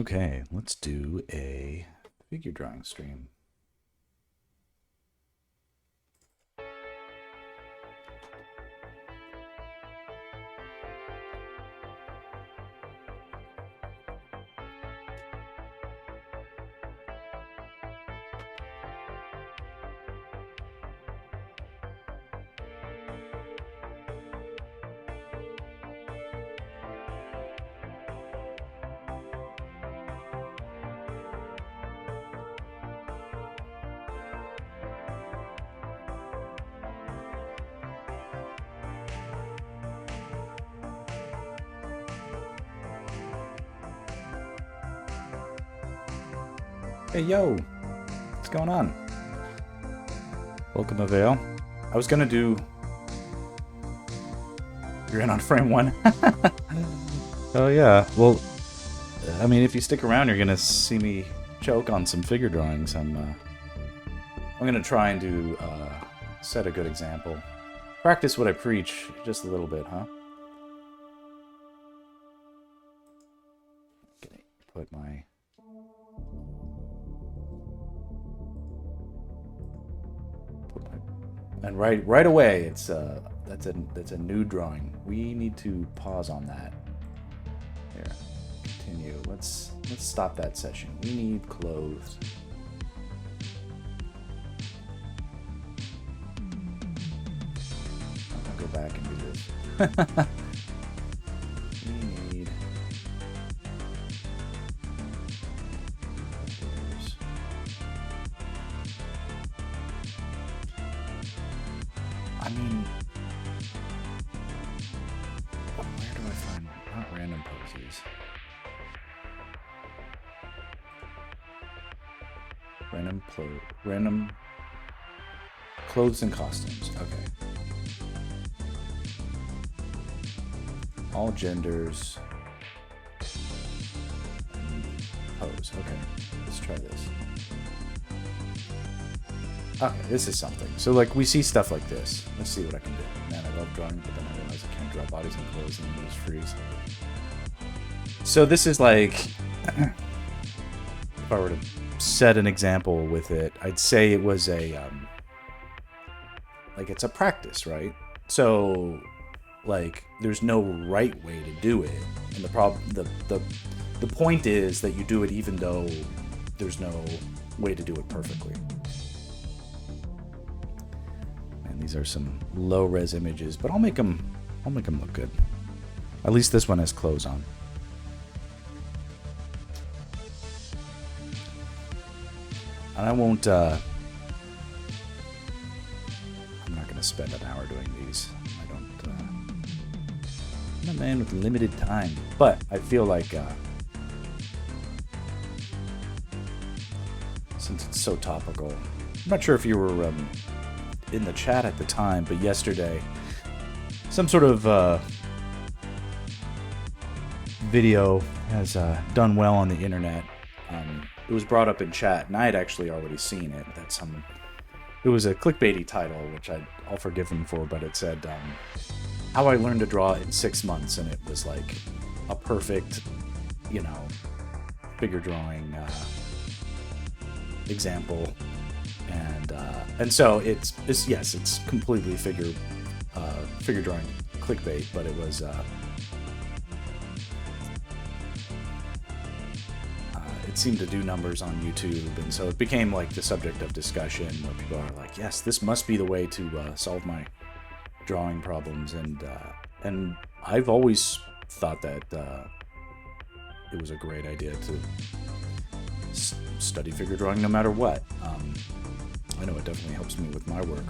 Okay, let's do a figure drawing stream. Hey, yo! What's going on? Welcome, Avail. I was gonna do... You're in on frame one? Oh, yeah. Well, I mean, if you stick around, you're gonna see me choke on some figure drawings. I'm gonna try and do, set a good example. Practice what I preach just a little bit, huh? Okay, put my... And right away, it's that's a new drawing. We need to pause on that. Here, continue. Let's stop that session. We need clothes. I'll go back and do this. We need. I mean, where do I find not random poses? Random clothes and costumes. Okay. All genders. Pose. Okay. Let's try this. Okay, this is something. So, like, we see stuff like this. Let's see what I can do. Man, I love drawing, but then I realize I can't draw bodies and clothes and then just freeze. So this is like... if I were to set an example with it, I'd say it was a... like, it's a practice, right? So, like, there's no right way to do it. And the point is that you do it even though there's no way to do it perfectly. These are some low-res images, but I'll make them look good. At least this one has clothes on. And I won't, I'm not going to spend an hour doing these. I'm a man with limited time. But I feel like, since it's so topical, I'm not sure if you were, in the chat at the time, but yesterday some sort of video has done well on the internet. It was brought up in chat, and I had actually already seen it. It was a clickbaity title, which I'll forgive him for, but it said, how I learned to draw in 6 months, and it was like a perfect, figure drawing example. And so it's completely figure drawing clickbait, but it was it seemed to do numbers on YouTube, and so it became like the subject of discussion where people are like, yes, this must be the way to solve my drawing problems, and I've always thought that it was a great idea to study figure drawing no matter what. I know it definitely helps me with my work,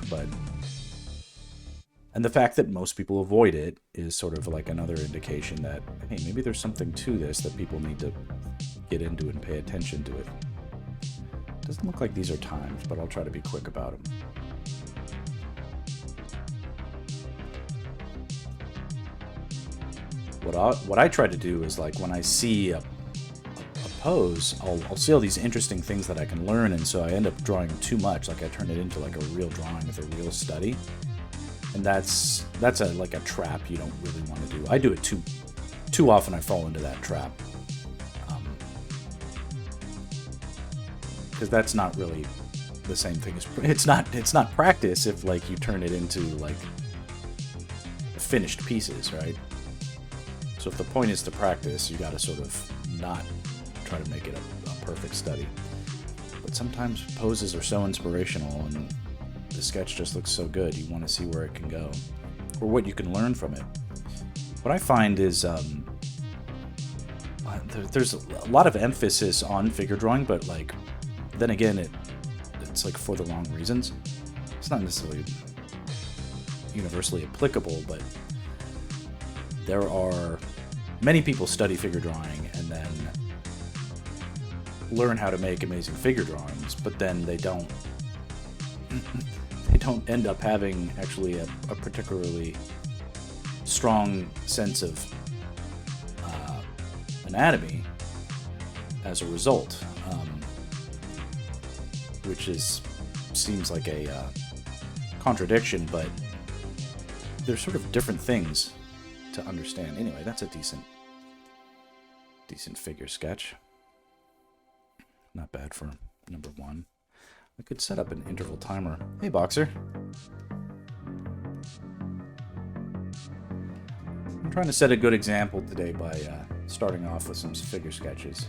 and the fact that most people avoid it is sort of like another indication that, hey, maybe there's something to this that people need to get into and pay attention to it. Doesn't look like these are timed, but I'll try to be quick about them. What I try to do is, like, when I see a pose, I'll see all these interesting things that I can learn, and so I end up drawing too much. Like, I turn it into like a real drawing with a real study, and that's like a trap you don't really want to do. I do it too often. I fall into that trap. because that's not really the same thing as it's not practice if like you turn it into like finished pieces, right? So if the point is to practice, you got to sort of not try to make it a perfect study. But sometimes poses are so inspirational and the sketch just looks so good, you want to see where it can go or what you can learn from it. What I find is there's a lot of emphasis on figure drawing, but like then again it's like for the wrong reasons. It's not necessarily universally applicable, but there are many people study figure drawing and then learn how to make amazing figure drawings, but then they don't end up having actually a particularly strong sense of anatomy as a result, which seems like a contradiction, but they're sort of different things to understand. Anyway, that's a decent figure sketch. Not bad for number 1. I could set up an interval timer. Hey, Boxer. I'm trying to set a good example today by starting off with some figure sketches.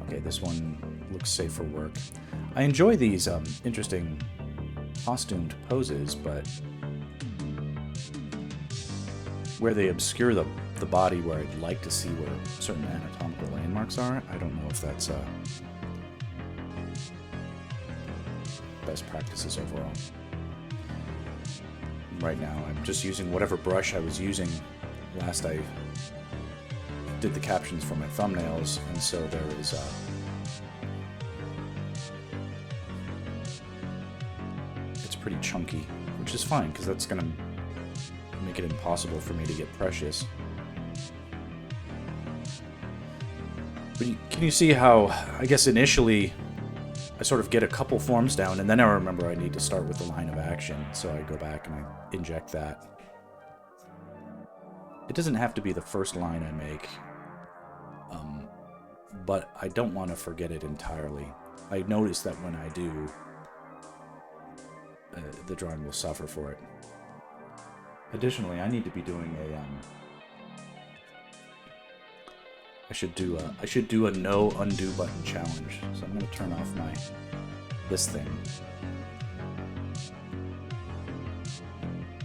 Okay, this one looks safe for work. I enjoy these interesting costumed poses, but where they obscure the body where I'd like to see where certain anatomical landmarks are, I don't know if that's best practices overall. Right now, I'm just using whatever brush I was using last I did the captions for my thumbnails, and so there is it's pretty chunky, which is fine because that's gonna make it impossible for me to get precious. But can you see how, I guess initially I sort of get a couple forms down, and then I remember I need to start with the line of action, so I go back and I inject that. It doesn't have to be the first line I make, but I don't want to forget it entirely. I notice that when I do, the drawing will suffer for it. Additionally, I need to be doing I should do a no undo button challenge. So I'm going to turn off this thing.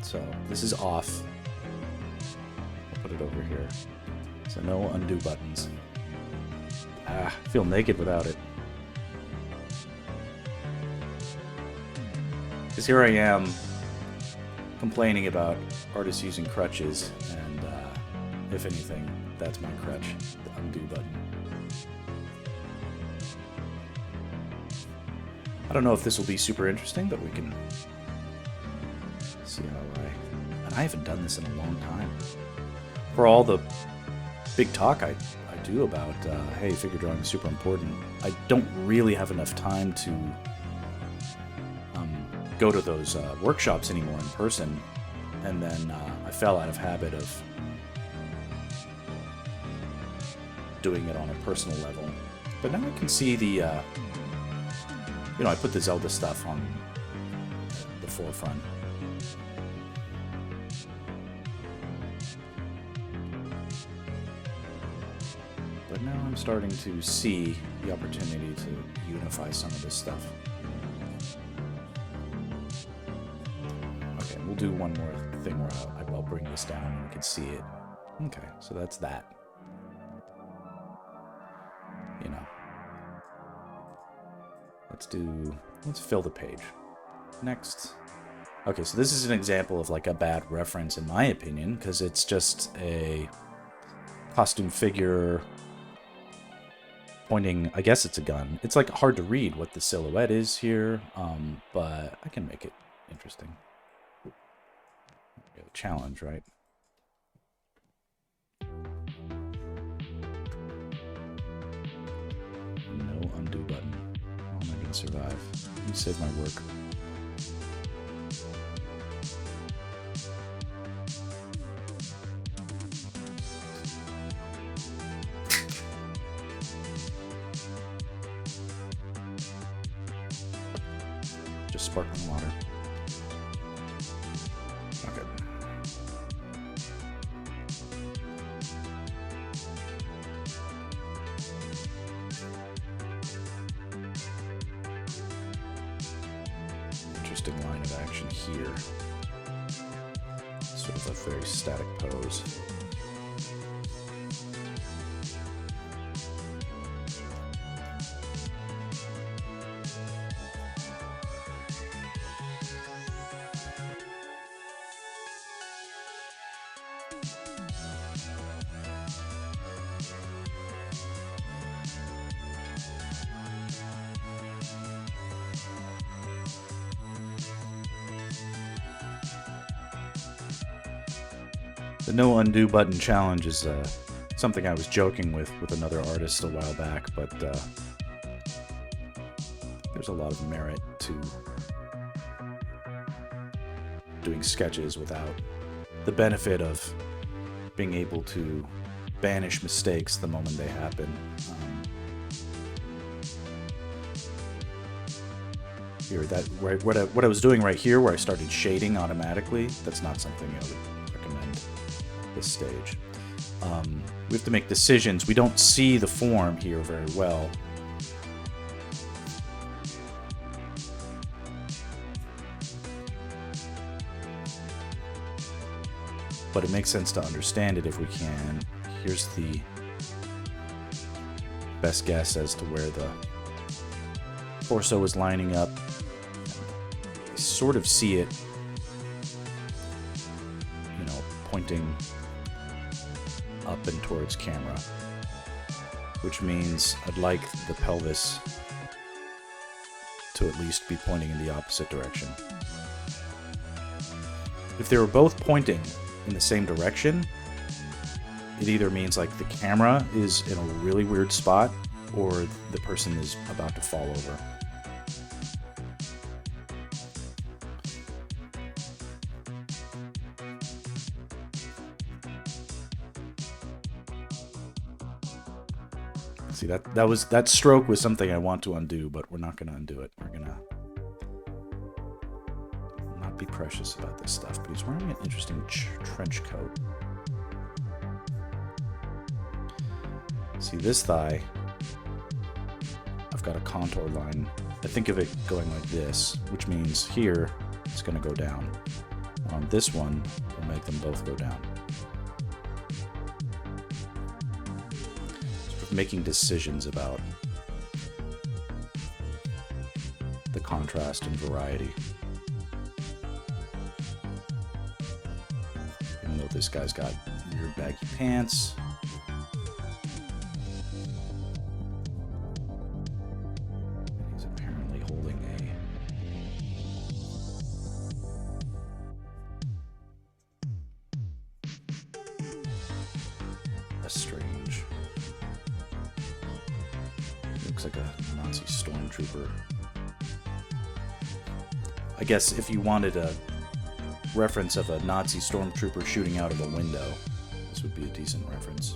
So this is off. I'll put it over here. So no undo buttons. I feel naked without it. Because here I am complaining about artists using crutches, and if anything, that's my crutch, the undo button. I don't know if this will be super interesting, but we can see how and I haven't done this in a long time. For all the big talk I do about, hey, figure drawing is super important, I don't really have enough time to go to those workshops anymore in person, and then I fell out of habit of doing it on a personal level. But now I can see the, I put the Zelda stuff on the forefront. But now I'm starting to see the opportunity to unify some of this stuff. Okay, we'll do one more thing where I'll bring this down and we can see it. Okay, so that's that. Let's fill the page. Next. Okay, so this is an example of like a bad reference in my opinion, because it's just a costume figure pointing, I guess it's a gun. It's like hard to read what the silhouette is here, but I can make it interesting. Challenge, right? No undo button. How am I going to survive? Let me save my work. just sparkling water. Okay. Interesting line of action here. Sort of a very static pose. The no undo button challenge is something I was joking with another artist a while back, but there's a lot of merit to doing sketches without the benefit of being able to banish mistakes the moment they happen. Here, what I was doing right here, where I started shading automatically, that's not something I would recommend at this stage. We have to make decisions. We don't see the form here very well. But it makes sense to understand it if we can. Here's the best guess as to where the torso is lining up. I sort of see it, you know, pointing up and towards camera, which means I'd like the pelvis to at least be pointing in the opposite direction. If they were both pointing in the same direction, it either means like the camera is in a really weird spot or the person is about to fall over. See, that stroke was something I want to undo, but we're not going to undo it. We're going to not be precious about this stuff. But he's wearing an interesting trench coat. See, this thigh, I've got a contour line. I think of it going like this, which means here it's going to go down. On this one, we'll make them both go down. Making decisions about the contrast and variety. Even though this guy's got weird baggy pants. He's apparently holding a strange, looks like a Nazi stormtrooper. I guess if you wanted a reference of a Nazi stormtrooper shooting out of a window, this would be a decent reference.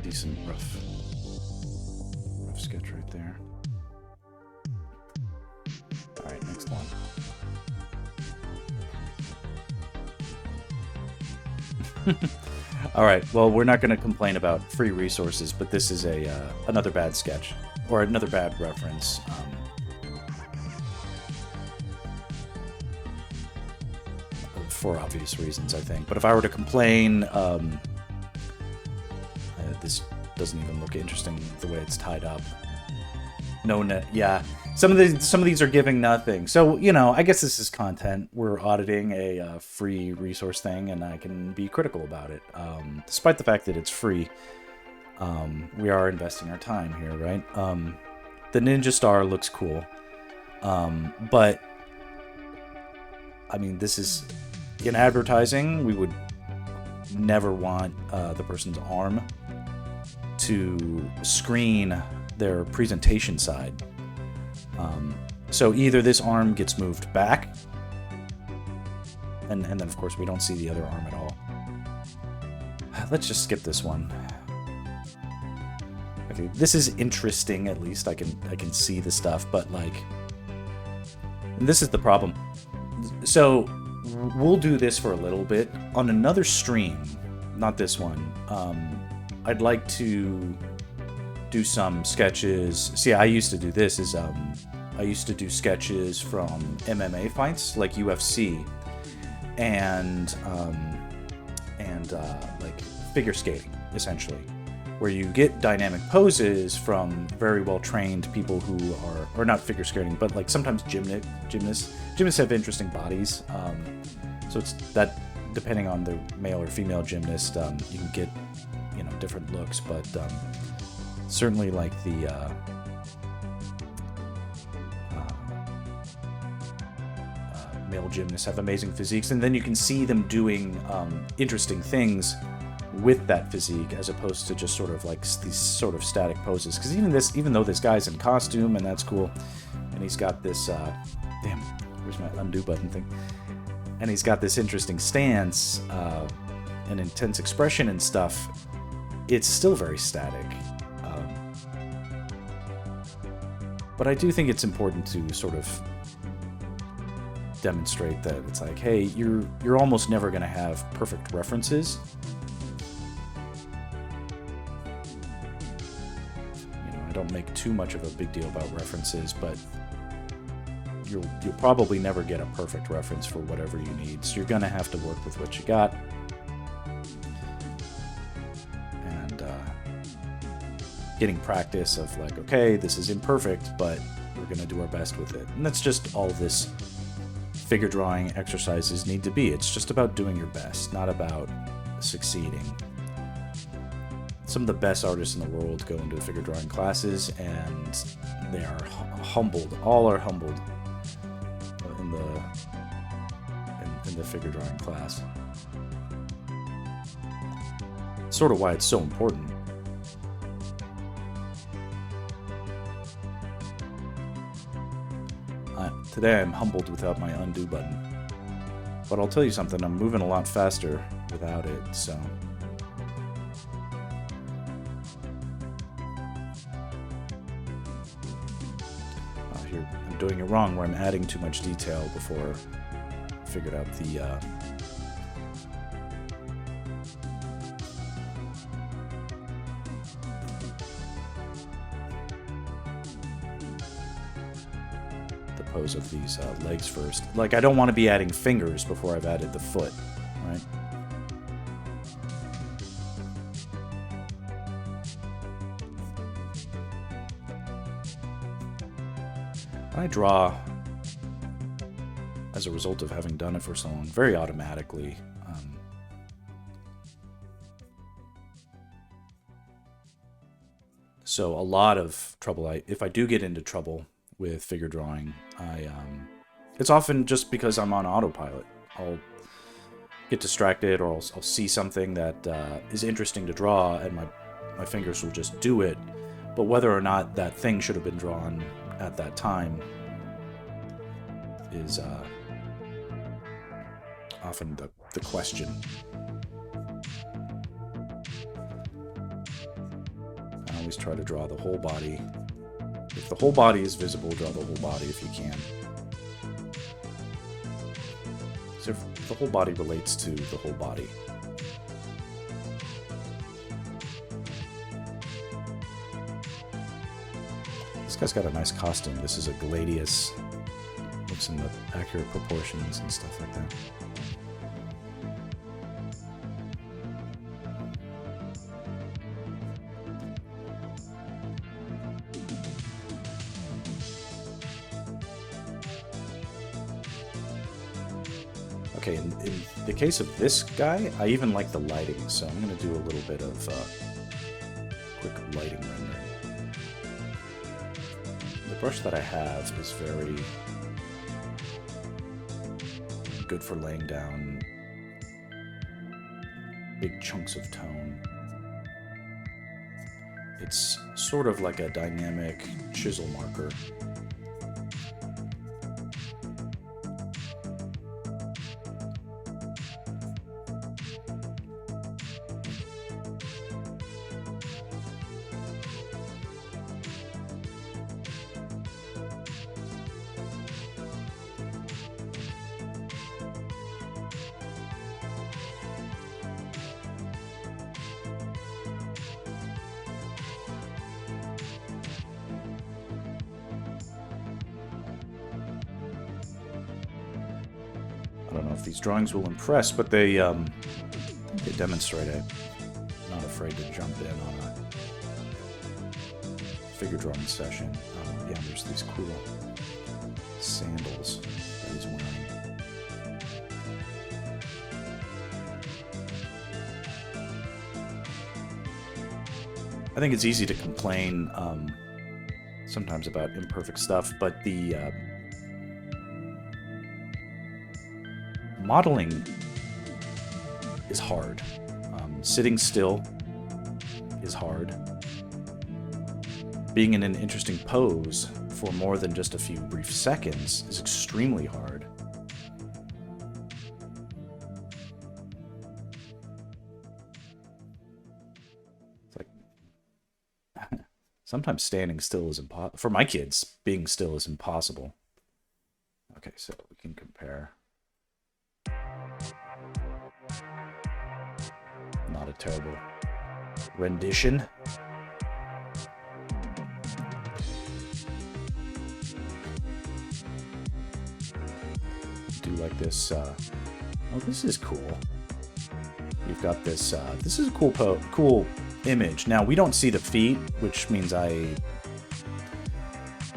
Decent rough sketch right there. All right, next one. All right, well, we're not going to complain about free resources, but this is another bad sketch, or another bad reference. For obvious reasons, I think. But if I were to complain, this doesn't even look interesting the way it's tied up. Yeah, Some of these are giving nothing. So, you know, I guess this is content. We're auditing a free resource thing, and I can be critical about it. Despite the fact that it's free, we are investing our time here, right? The Ninja Star looks cool. But, I mean, this is... In advertising, we would never want the person's arm to screen their presentation side. So either this arm gets moved back, and then of course we don't see the other arm at all. Let's just skip this one. Okay, this is interesting. At least I can see the stuff, but like, and this is the problem. So we'll do this for a little bit on another stream, not this one. I'd like to do some sketches. See, I used to do this. I used to do sketches from MMA fights, like UFC, and like figure skating, essentially, where you get dynamic poses from very well trained people who are, or not figure skating, but like sometimes gymnasts have interesting bodies. So it's that, depending on the male or female gymnast, you can get, you know, different looks, but certainly like the male gymnasts have amazing physiques, and then you can see them doing interesting things with that physique, as opposed to just sort of like these sort of static poses. Because even though this guy's in costume, and that's cool, and he's got this damn, where's my undo button thing? And he's got this interesting stance and intense expression and stuff, it's still very static. But I do think it's important to sort of demonstrate that it's like, hey, you're almost never going to have perfect references. You know, I don't make too much of a big deal about references, but you'll probably never get a perfect reference for whatever you need. So you're going to have to work with what you got. And getting practice of like, okay, this is imperfect, but we're going to do our best with it. And that's just all this figure drawing exercises need to be. It's just about doing your best, not about succeeding. Some of the best artists in the world go into figure drawing classes, and they are humbled. All are humbled in the figure drawing class. Sort of why it's so important. Today I'm humbled without my undo button. But I'll tell you something, I'm moving a lot faster without it, so... Here, I'm doing it wrong, where I'm adding too much detail before I figured out the pose of these legs first. Like, I don't want to be adding fingers before I've added the foot, right? I draw, as a result of having done it for so long, very automatically. So a lot of trouble, if I do get into trouble with figure drawing, it's often just because I'm on autopilot. I'll get distracted, or I'll see something that is interesting to draw, and my fingers will just do it. But whether or not that thing should have been drawn at that time is often the question. I always try to draw the whole body. If the whole body is visible, draw the whole body if you can. So if the whole body relates to the whole body. This guy's got a nice costume. This is a gladius. Looks in the accurate proportions and stuff like that. okay, in the case of this guy, I even like the lighting, so I'm going to do a little bit of quick lighting rendering. The brush that I have is very good for laying down big chunks of tone. It's sort of like a dynamic chisel marker. I don't know if these drawings will impress, but they demonstrate it. I'm not afraid to jump in on a figure drawing session. Yeah, there's these cool sandals that he's wearing. I think it's easy to complain sometimes about imperfect stuff, but the modeling is hard. Sitting still is hard. Being in an interesting pose for more than just a few brief seconds is extremely hard. It's like sometimes standing still is impossible. For my kids, being still is impossible. Okay, so we can compare. Not a terrible rendition. Do like this. Oh, this is cool. You've got this. This is a cool image. Now we don't see the feet, which means I'm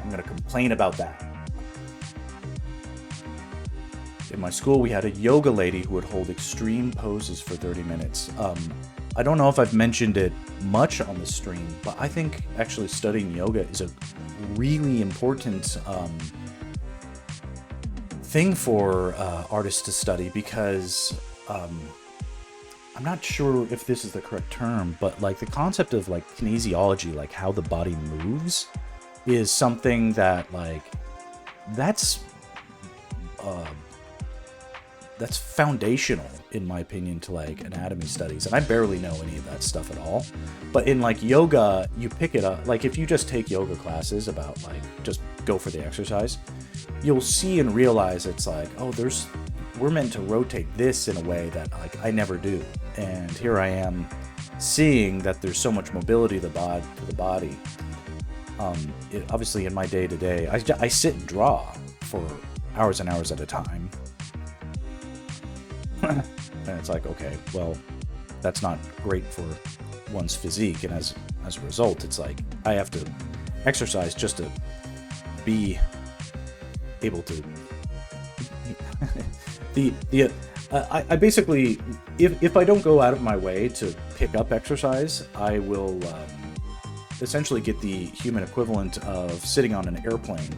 going to complain about that. In my school, we had a yoga lady who would hold extreme poses for 30 minutes. I don't know if I've mentioned it much on the stream, but I think actually studying yoga is a really important thing for artists to study, because I'm not sure if this is the correct term, but like the concept of like kinesiology, like how the body moves, is something that like that's foundational, in my opinion, to like anatomy studies. And I barely know any of that stuff at all. But in like yoga, you pick it up. Like if you just take yoga classes about like just go for the exercise, you'll see and realize it's like, oh, we're meant to rotate this in a way that like I never do. And here I am seeing that there's so much mobility to the body. Obviously in my day-to-day, I sit and draw for hours and hours at a time. And it's like, okay, well, that's not great for one's physique, and as a result, it's like I have to exercise just to be able to. I basically, if I don't go out of my way to pick up exercise, I will essentially get the human equivalent of sitting on an airplane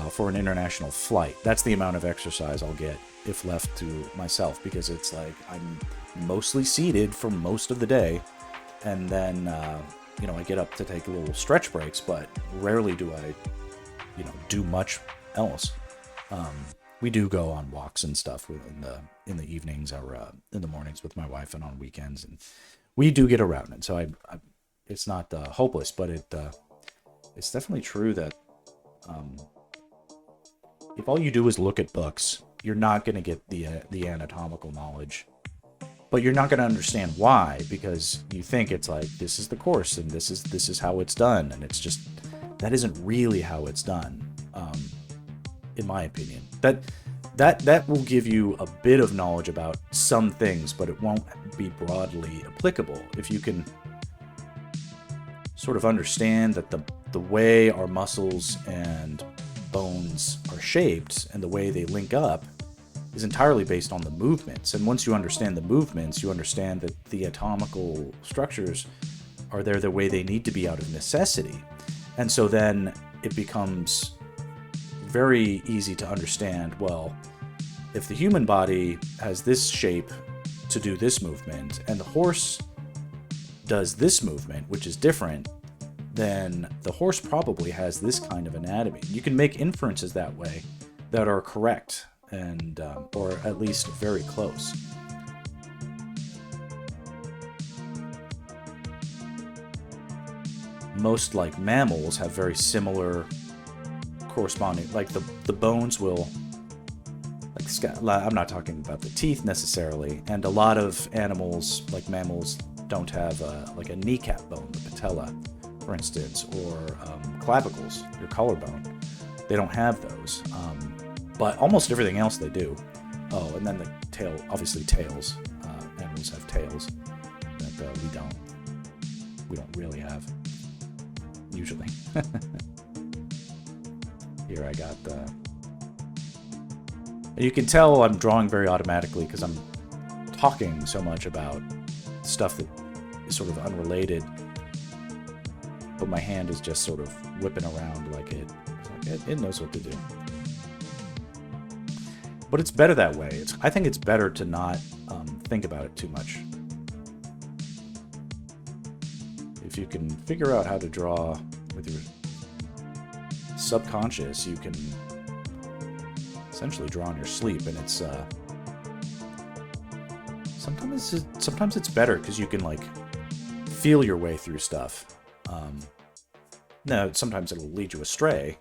for an international flight. That's the amount of exercise I'll get if left to myself, because it's like I'm mostly seated for most of the day, and then I get up to take little stretch breaks, but rarely do I do much else. We do go on walks and stuff in the evenings or in the mornings with my wife, and on weekends, and we do get around it. So it's not hopeless, but it's definitely true that if all you do is look at books, you're not going to get the anatomical knowledge, but you're not going to understand why, because you think it's like, this is the course and this is how it's done, and it's just, that isn't really how it's done. In my opinion, that will give you a bit of knowledge about some things, but it won't be broadly applicable. If you can sort of understand that the way our muscles and bones are shaped and the way they link up is entirely based on the movements. And once you understand the movements, you understand that the anatomical structures are there the way they need to be out of necessity. And so then it becomes very easy to understand, well, if the human body has this shape to do this movement, and the horse does this movement, which is different, then the horse probably has this kind of anatomy. You can make inferences that way that are correct, and or at least very close. Most like mammals have very similar corresponding, like the bones will, like, I'm not talking about the teeth necessarily, and a lot of animals like mammals don't have like a kneecap bone, the patella, for instance, or clavicles, your collarbone. They don't have those, but almost everything else they do. Oh, and then the tail, obviously tails. Animals have tails that we don't really have, usually. Here I got the... You can tell I'm drawing very automatically because I'm talking so much about stuff that is sort of unrelated, but my hand is just sort of whipping around like it knows what to do. But it's better that way. I think it's better to not think about it too much. If you can figure out how to draw with your subconscious, you can essentially draw in your sleep, and it's sometimes it's better because you can like feel your way through stuff. Now sometimes it'll lead you astray,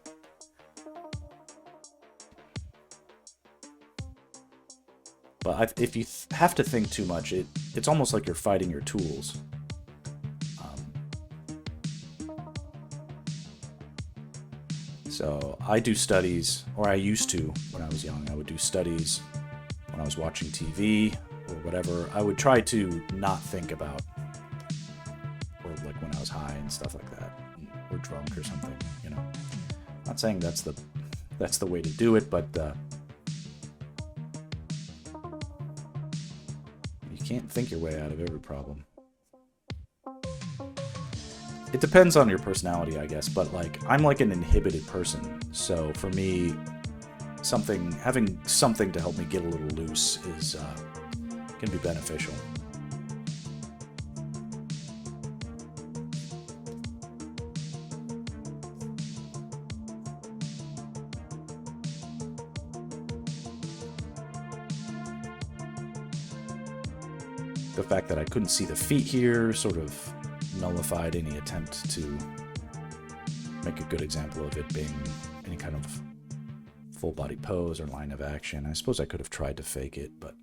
but if you have to think too much, it's almost like you're fighting your tools. So I do studies, or I used to when I was young. I would do studies when I was watching TV or whatever. I would try to not think about, or like when I was high and stuff like that, or drunk or something, you know. Not saying that's the way to do it, but you can't think your way out of every problem. It depends on your personality, I guess, but like I'm like an inhibited person, so for me, having something to help me get a little loose is can be beneficial. The fact that I couldn't see the feet here sort of nullified any attempt to make a good example of it being any kind of full body pose or line of action. I suppose I could have tried to fake it, but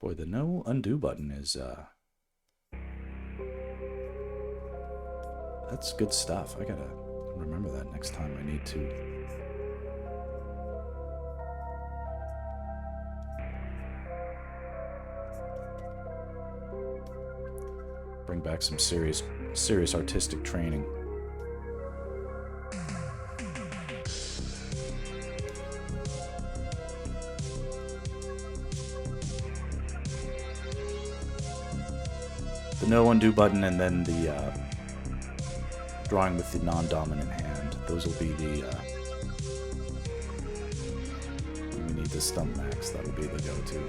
boy, the no undo button is that's good stuff. I gotta remember that next time I need to. Bring back some serious artistic training. The no undo button, and then the drawing with the non-dominant hand. Those will be the we need the stump max. That'll be the go-to.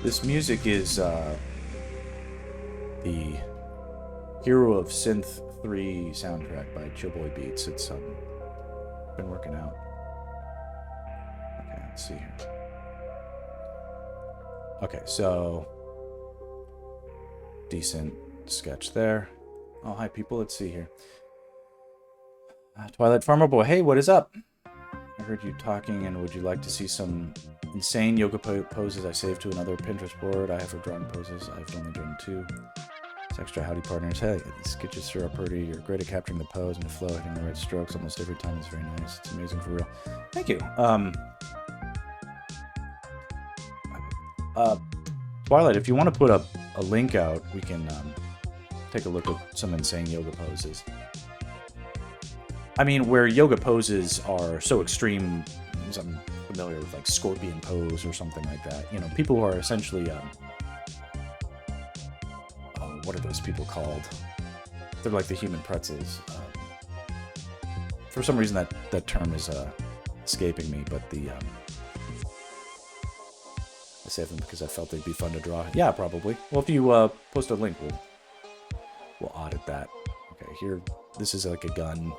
This music is the Hero of Synth 3 soundtrack by Chillboy Beats. It's been working out. Okay, let's see here. Okay, so decent sketch there. Oh, hi people, let's see here. Twilight Farmer Boy, hey, what is up? I heard you talking, and would you like to see some insane yoga poses I saved to another Pinterest board. I have for drawing poses. I've only done 2. It's extra howdy partners. Hey, this sketches through are pretty. You're great at capturing the pose and the flow, hitting the right strokes almost every time. It's very nice. It's amazing for real. Thank you. Twilight, if you want to put a link out, we can take a look at some insane yoga poses. I mean, where yoga poses are so extreme, I'm familiar with like scorpion pose or something like that. You know, people who are essentially, what are those people called? They're like the human pretzels. For some reason, that term is escaping me, but I saved them because I felt they'd be fun to draw. Yeah, probably. Well, if you post a link, we'll audit that. Okay, here, this is like a gun.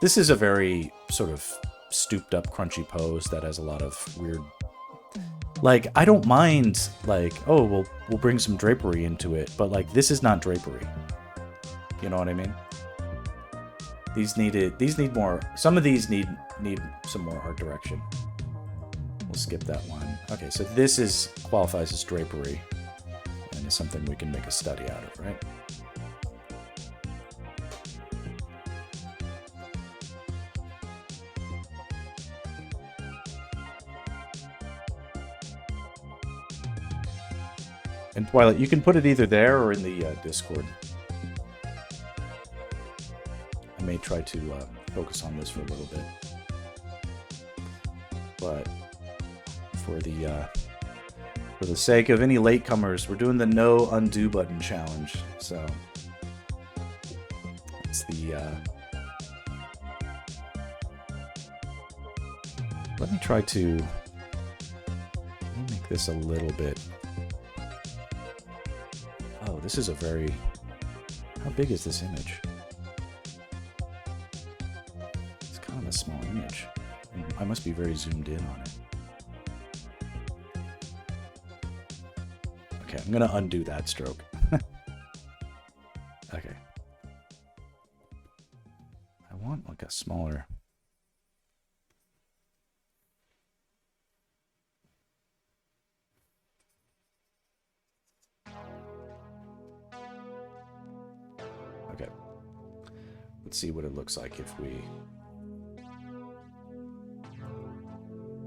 This is a very sort of stooped up, crunchy pose that has a lot of weird... Like, I don't mind, like, oh, we'll bring some drapery into it, but, like, this is not drapery. You know what I mean? These need more... Some of these need some more art direction. We'll skip that one. Okay, so this qualifies as drapery, and is something we can make a study out of, right? And Twilight, you can put it either there or in the Discord. I may try to focus on this for a little bit. But for the sake of any latecomers, we're doing the no undo button challenge. So it's the let me try to make this a little bit. Oh, this is a very... How big is this image? It's kind of a small image. I must be very zoomed in on it. Okay, I'm going to undo that stroke. Okay. I want like a smaller... Okay. Let's see what it looks like if we...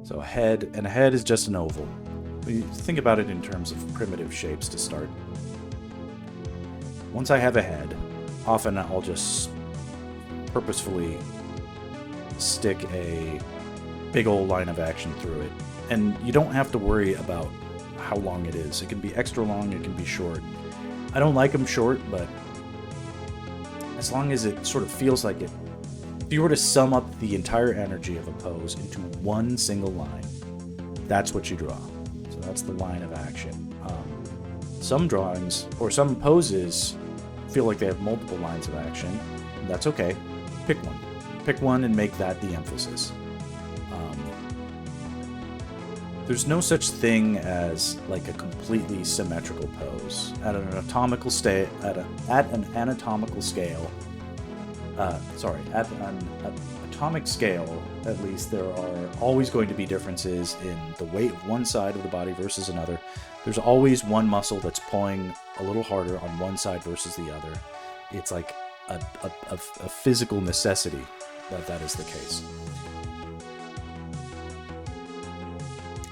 So a head, and a head is just an oval. We think about it in terms of primitive shapes to start. Once I have a head, often I'll just purposefully stick a big old line of action through it. And you don't have to worry about how long it is. It can be extra long, it can be short. I don't like them short, but as long as it sort of feels like it. If you were to sum up the entire energy of a pose into one single line, that's what you draw. So that's the line of action. Some drawings, or some poses, feel like they have multiple lines of action. That's okay. Pick one. Pick one and make that the emphasis. There's no such thing as like a completely symmetrical pose. At an anatomical scale, at an atomic scale, at least, there are always going to be differences in the weight of one side of the body versus another. There's always one muscle that's pulling a little harder on one side versus the other. It's like a physical necessity that is the case.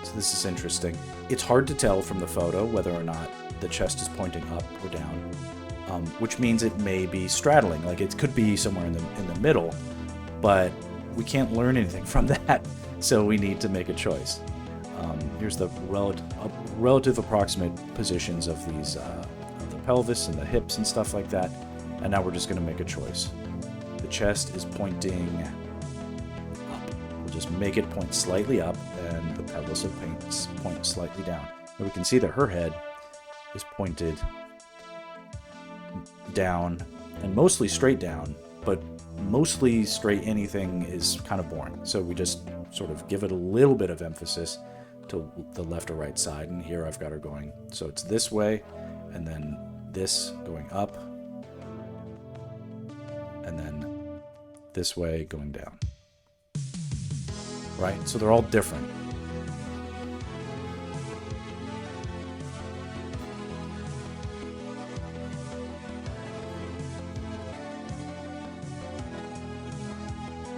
So this is interesting. It's hard to tell from the photo whether or not the chest is pointing up or down, which means it may be straddling. Like it could be somewhere in the middle, but we can't learn anything from that, so we need to make a choice. Here's the relative approximate positions of these of the pelvis and the hips and stuff like that, and now we're just going to make a choice. The chest is pointing up. We'll just make it point slightly up, and the pelvis will point slightly down. And we can see that her head is pointed down, and mostly straight down, but mostly straight anything is kind of boring. So we just sort of give it a little bit of emphasis to the left or right side, and here I've got her going. So it's this way, and then this going up, and then this way going down. Right? So they're all different.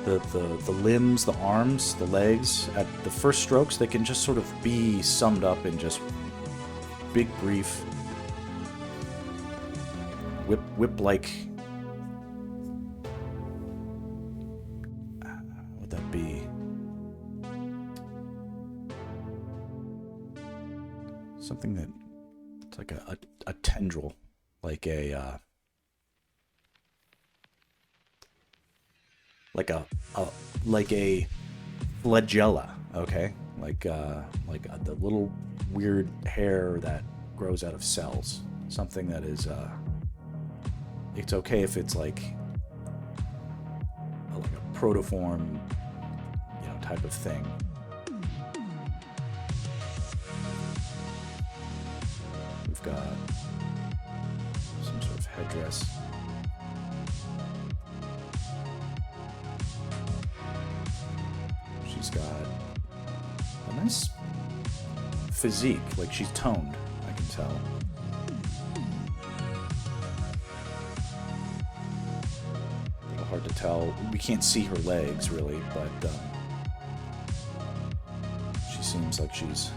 the limbs, the arms, the legs, at the first strokes, they can just sort of be summed up in just big, brief, whip-like. What would that be? Something that it's like a tendril, like a flagella, okay? Like the little weird hair that grows out of cells. Something that is it's okay if it's like a protoform, type of thing. We've got some sort of headdress. She's got a nice physique, like she's toned, I can tell. A little hard to tell. We can't see her legs, really, but she seems like she's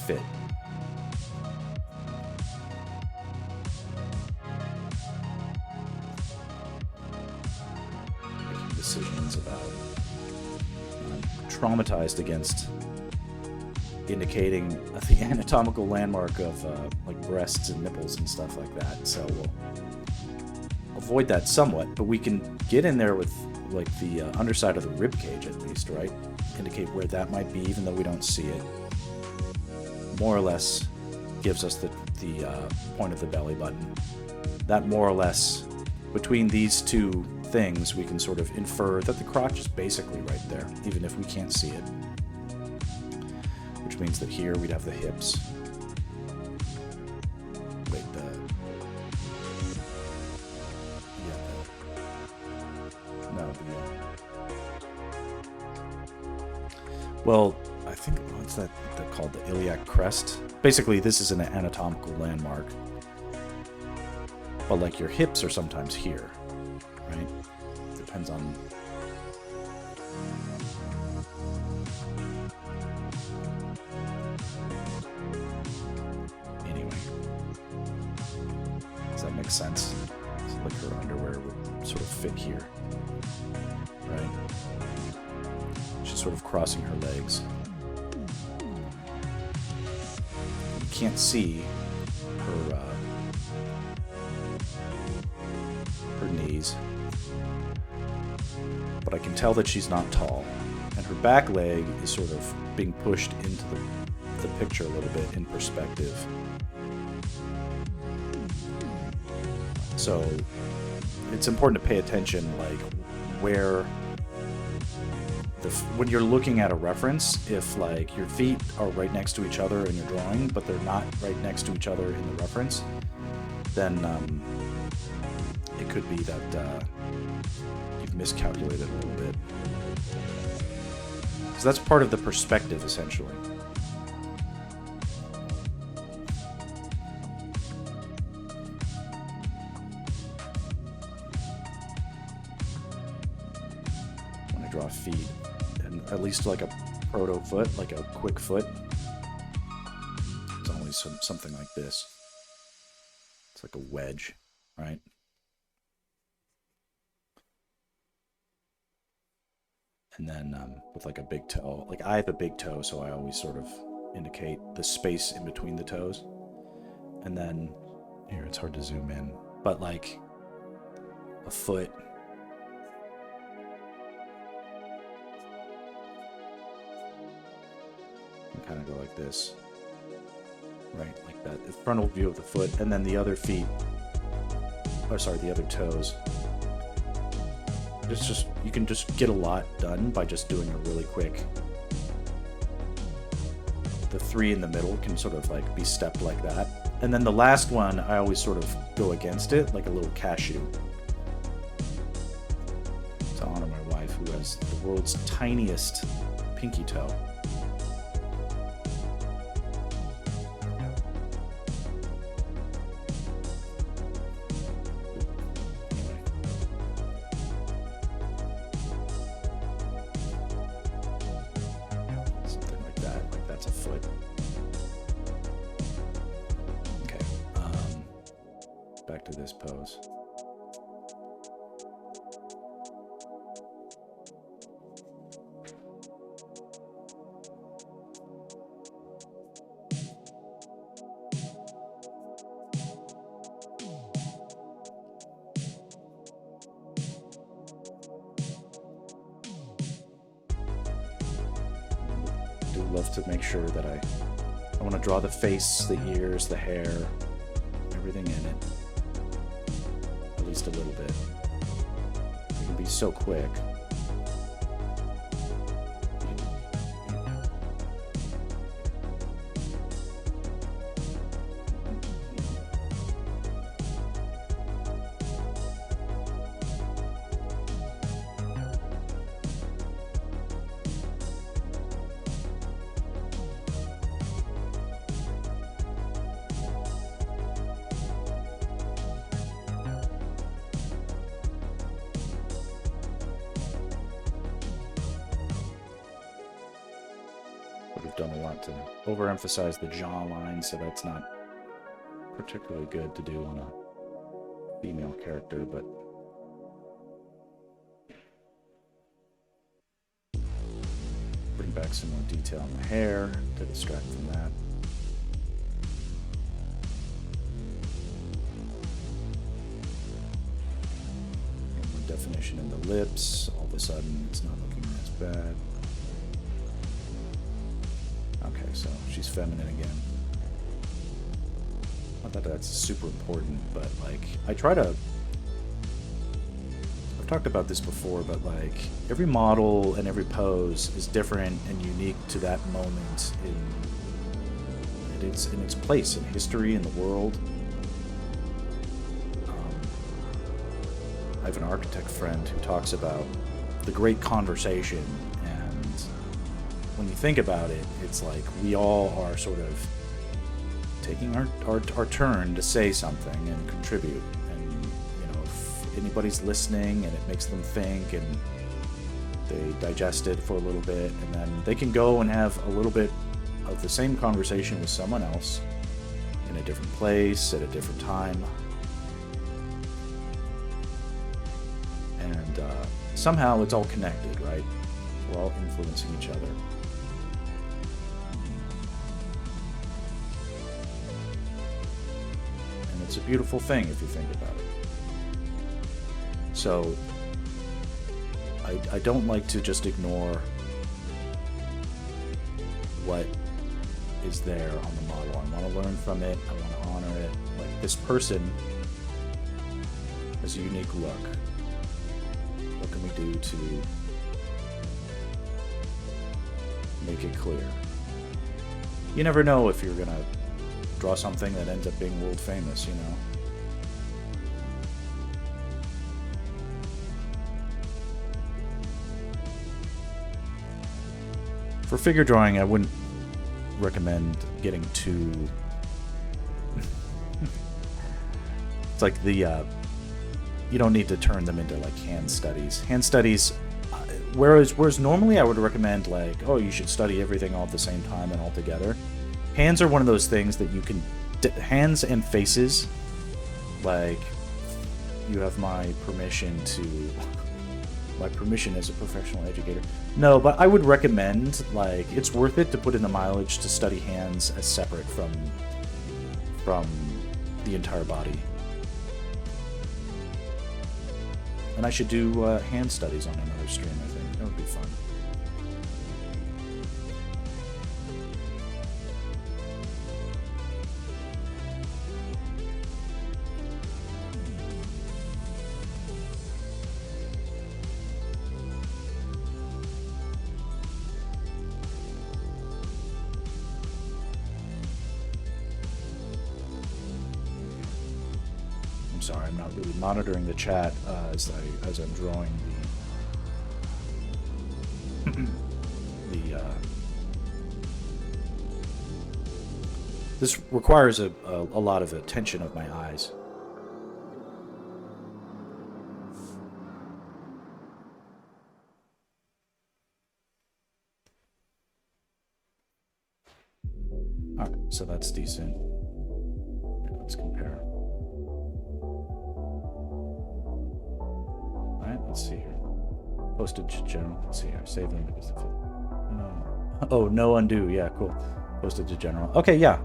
fit. Making decisions about traumatized against indicating the anatomical landmark of like breasts and nipples and stuff like that, so we'll avoid that somewhat, but we can get in there with like the underside of the rib cage at least, right? Indicate where that might be, even though we don't see it. More or less gives us the point of the belly button. That more or less, between these two things, we can sort of infer that the crotch is basically right there, even if we can't see it. Which means that here we'd have the hips. Wait, well, I think, what's that they're called? The iliac crest? Basically, this is an anatomical landmark. But like your hips are sometimes here, right? Depends on... Anyway. Does that make sense? It's like her underwear would sort of fit here, right? She's sort of crossing her legs. You can't see her knees, but I can tell that she's not tall, and her back leg is sort of being pushed into the picture a little bit in perspective. So it's important to pay attention, like where when you're looking at a reference, if like your feet are right next to each other in your drawing, but they're not right next to each other in the reference, then it could be that you've miscalculated a little bit. So that's part of the perspective, essentially. When I draw feet, and at least like a proto foot, like a quick foot, it's always something like this. It's like a wedge, right? And then with like a big toe, like I have a big toe, so I always sort of indicate the space in between the toes. And then here, it's hard to zoom in, but like a foot. You can kind of go like this, right? Like that, the frontal view of the foot, and then the other feet, or sorry, the other toes. It's just, you can just get a lot done by just doing a really quick. The three in the middle can sort of like be stepped like that. And then the last one, I always sort of go against it, like a little cashew. To honor my wife, who has the world's tiniest pinky toe. that's a foot. Okay. Back to this pose. Love to make sure that I want to draw the face, the ears, the hair, everything in it. At least a little bit. It can be so quick. Done a lot to overemphasize the jawline, so that's not particularly good to do on a female character, but bring back some more detail in the hair to distract from that. And more definition in the lips. All of a sudden, it's not looking as bad. Okay, so she's feminine again. Not that that's super important, but like, I've talked about this before, but like, every model and every pose is different and unique to that moment in its place in history, in the world. I have an architect friend who talks about the great conversation. When you think about it, it's like we all are sort of taking our turn to say something and contribute. And, you know, if anybody's listening and it makes them think and they digest it for a little bit, and then they can go and have a little bit of the same conversation with someone else in a different place at a different time. And somehow it's all connected, right? We're all influencing each other. It's a beautiful thing if you think about it. So I don't like to just ignore what is there on the model. I want to learn from it. I want to honor it. Like, this person has a unique look. What can we do to make it clear? You never know if you're gonna draw something that ends up being world famous, you know? For figure drawing, I wouldn't recommend getting too... It's like the... you don't need to turn them into, like, hand studies. Hand studies... Whereas normally I would recommend, like, oh, you should study everything all at the same time and all together. Hands are one of those things that you can... hands and faces, like, you have my permission to... my permission as a professional educator. No, but I would recommend, like, it's worth it to put in the mileage to study hands as separate from the entire body. And I should do hand studies on another stream, I think. That would be fun. Sorry, I'm not really monitoring the chat as I'm drawing this requires a lot of attention of my eyes. All right, so that's decent. Let's compare. All right, let's see here. Postage general. Let's see here. Save them because if it, no. Oh, no undo. Yeah, cool. Postage to general. Okay, yeah.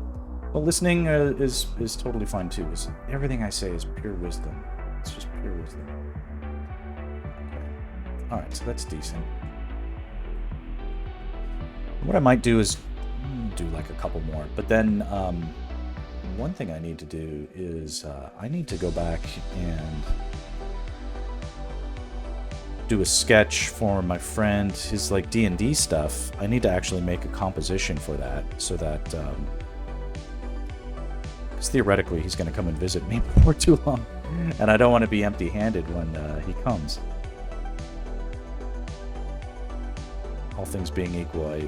Well, listening is totally fine too. Everything I say is pure wisdom. It's just pure wisdom. Okay. All right, so that's decent. What I might do is do like a couple more, but then one thing I need to do is I need to go back and do a sketch for my friend, his like D&D stuff. I need to actually make a composition for that so that because theoretically he's going to come and visit me before too long, and I don't want to be empty-handed when he comes. All things being equal,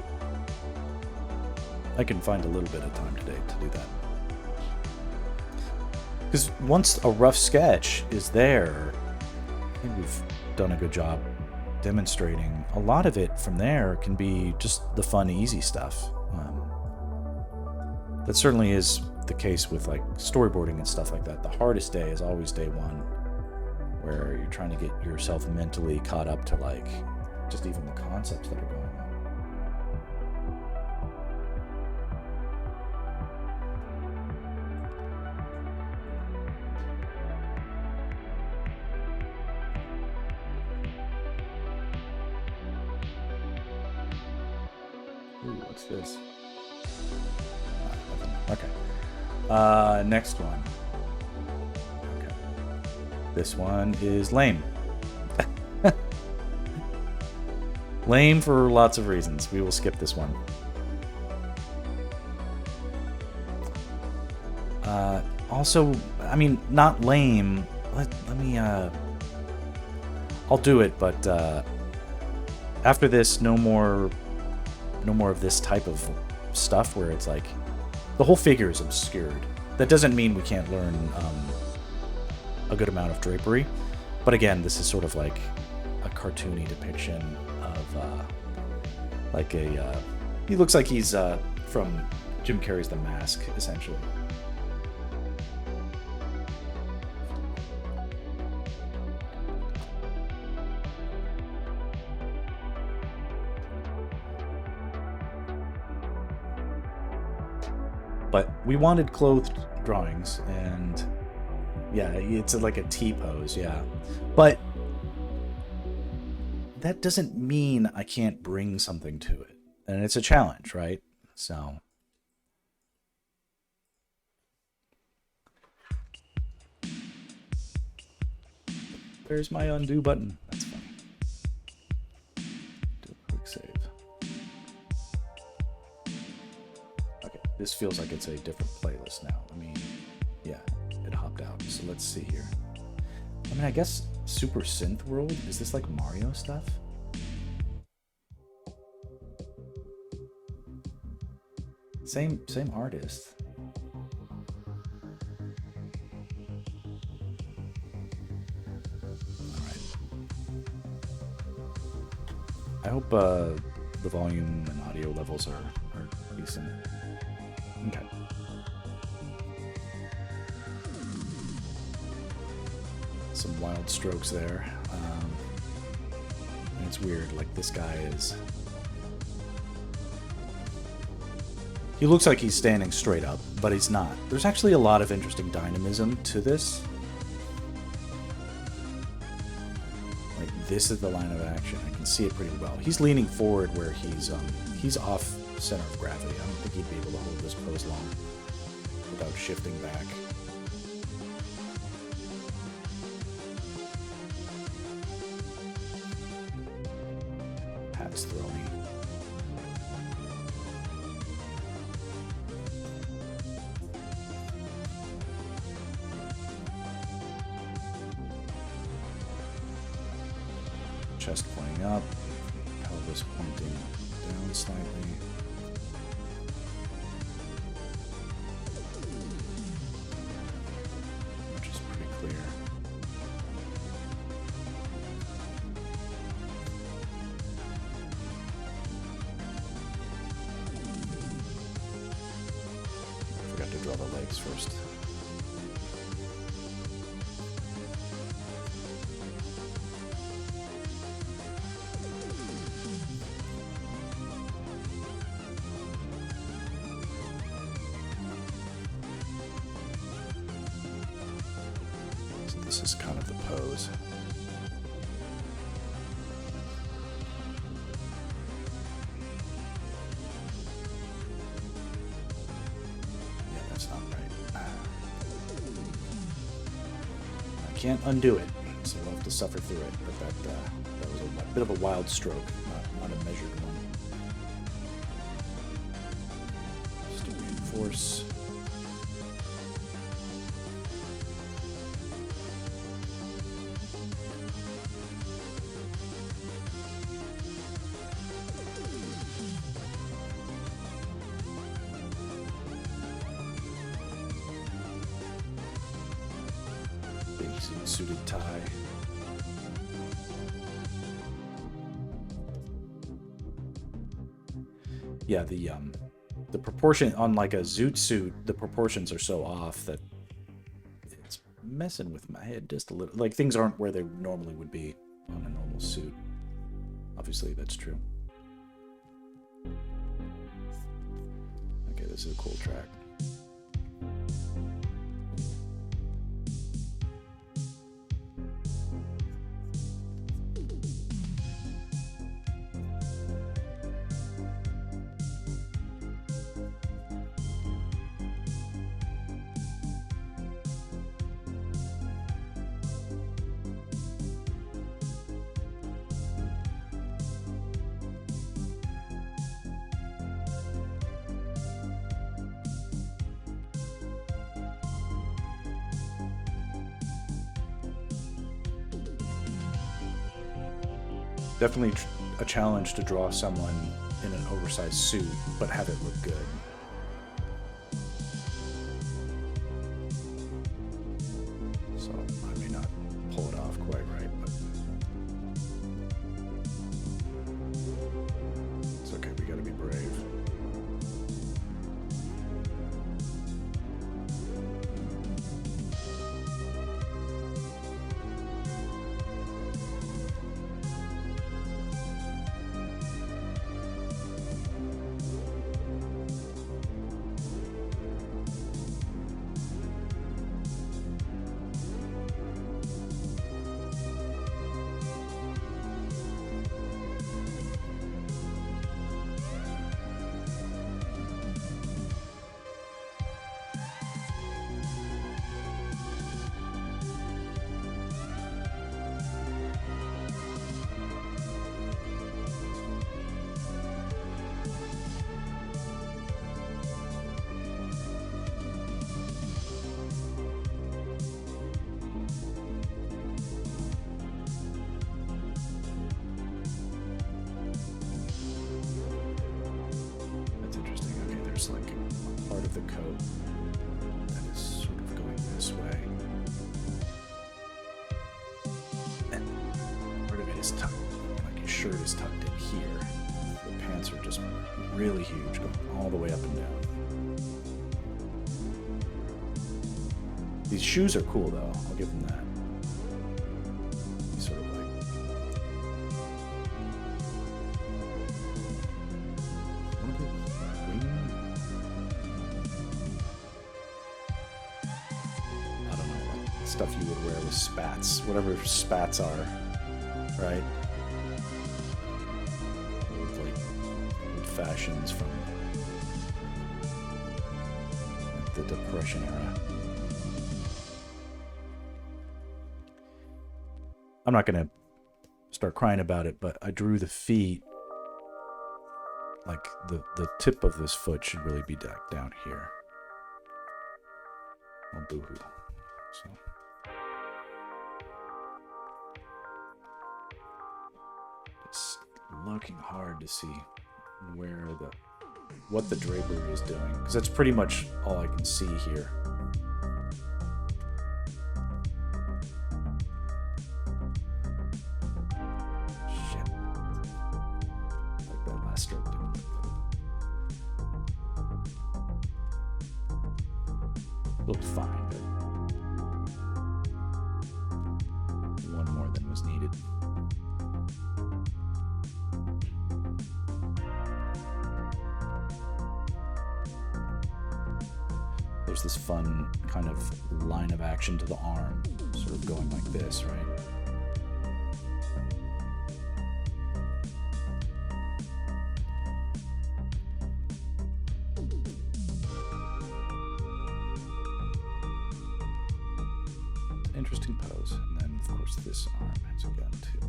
I can find a little bit of time today to do that. Because once a rough sketch is there, I think we've done a good job demonstrating. A lot of it from there can be just the fun, easy stuff. That certainly is the case with like storyboarding and stuff like that. The hardest day is always day one, where you're trying to get yourself mentally caught up to like just even the concepts that are going on. Ooh, what's this? Okay. Next one. Okay. This one is lame. Lame for lots of reasons. We will skip this one. Also, I mean, not lame. Let me, I'll do it, but after this, no more of this type of stuff where it's like the whole figure is obscured. That doesn't mean we can't learn a good amount of drapery, but again, this is sort of like a cartoony depiction of like a he looks like he's from Jim Carrey's The Mask, essentially. But we wanted clothed drawings, and yeah, it's like a T-pose, yeah. But that doesn't mean I can't bring something to it. And it's a challenge, right? So there's my undo button. That's funny. Do a quick save. This feels like it's a different playlist now. I mean, yeah, it hopped out. So let's see here. I mean, I guess Super Synth World? Is this like Mario stuff? Same artist. Alright. I hope the volume and audio levels are decent. Okay. Some wild strokes there. And it's weird, like this guy is... He looks like he's standing straight up, but he's not. There's actually a lot of interesting dynamism to this. Like, this is the line of action. I can see it pretty well. He's leaning forward where he's off center of gravity. I don't think he'd be able to hold this pose long without shifting back. Hat's throwing. Chest pointing up, pelvis pointing down slightly. Which is pretty clear. draw the legs first. So this is kind of the pose. Can't undo it, so we'll have to suffer through it. But that was a bit of a wild stroke, not a measured one. Just to reinforce. Suited tie. Yeah, the proportion on like a zoot suit, the proportions are so off that it's messing with my head just a little. Like things aren't where they normally would be on a normal suit. Obviously, that's true. Okay, this is a cool track. Definitely a challenge to draw someone in an oversized suit, but have it look good. So I may not pull it off quite right, but it's okay, we gotta be brave. Like a part of the coat that is sort of going this way, and part of it is tucked, like his shirt is tucked in here. The pants are just really huge, going all the way up and down. These shoes are cool though, I'll give them that. He's sort of like stuff you would wear with spats, whatever spats are, right? Old fashions from the Depression era. I'm not gonna start crying about it, but I drew the feet, like the tip of this foot should really be down here. Oh, boohoo. So. Just looking hard to see what the drapery is doing, because that's pretty much all I can see here. Shit. Like that last stroke didn't look good. looked fine, but one more than was needed. There's this fun kind of line of action to the arm, sort of going like this, right? Interesting pose. And then, of course, this arm has a gun, too.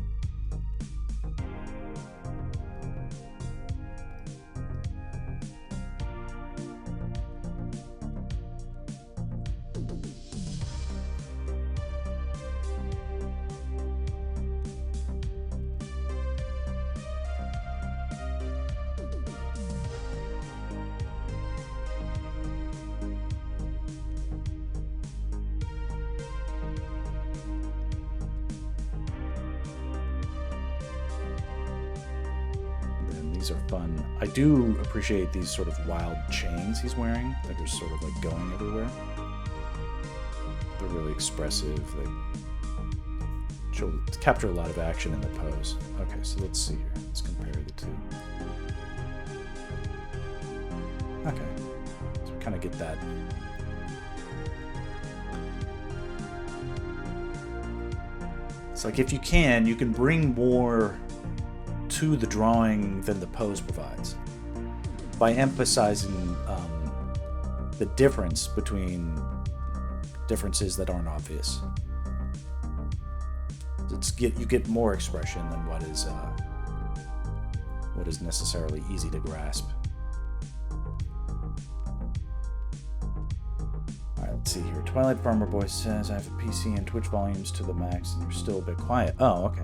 These are fun. I do appreciate these sort of wild chains he's wearing that are sort of like going everywhere. They're really expressive. They capture a lot of action in the pose. Okay, so let's see here. Let's compare the two. Okay, so we kind of get that. It's like if you can bring more to the drawing than the pose provides by emphasizing the difference between differences that aren't obvious. You get more expression than what is necessarily easy to grasp. All right, let's see here. Twilight Farmer Boy says, I have a PC and Twitch volumes to the max and you're still a bit quiet. Oh, okay.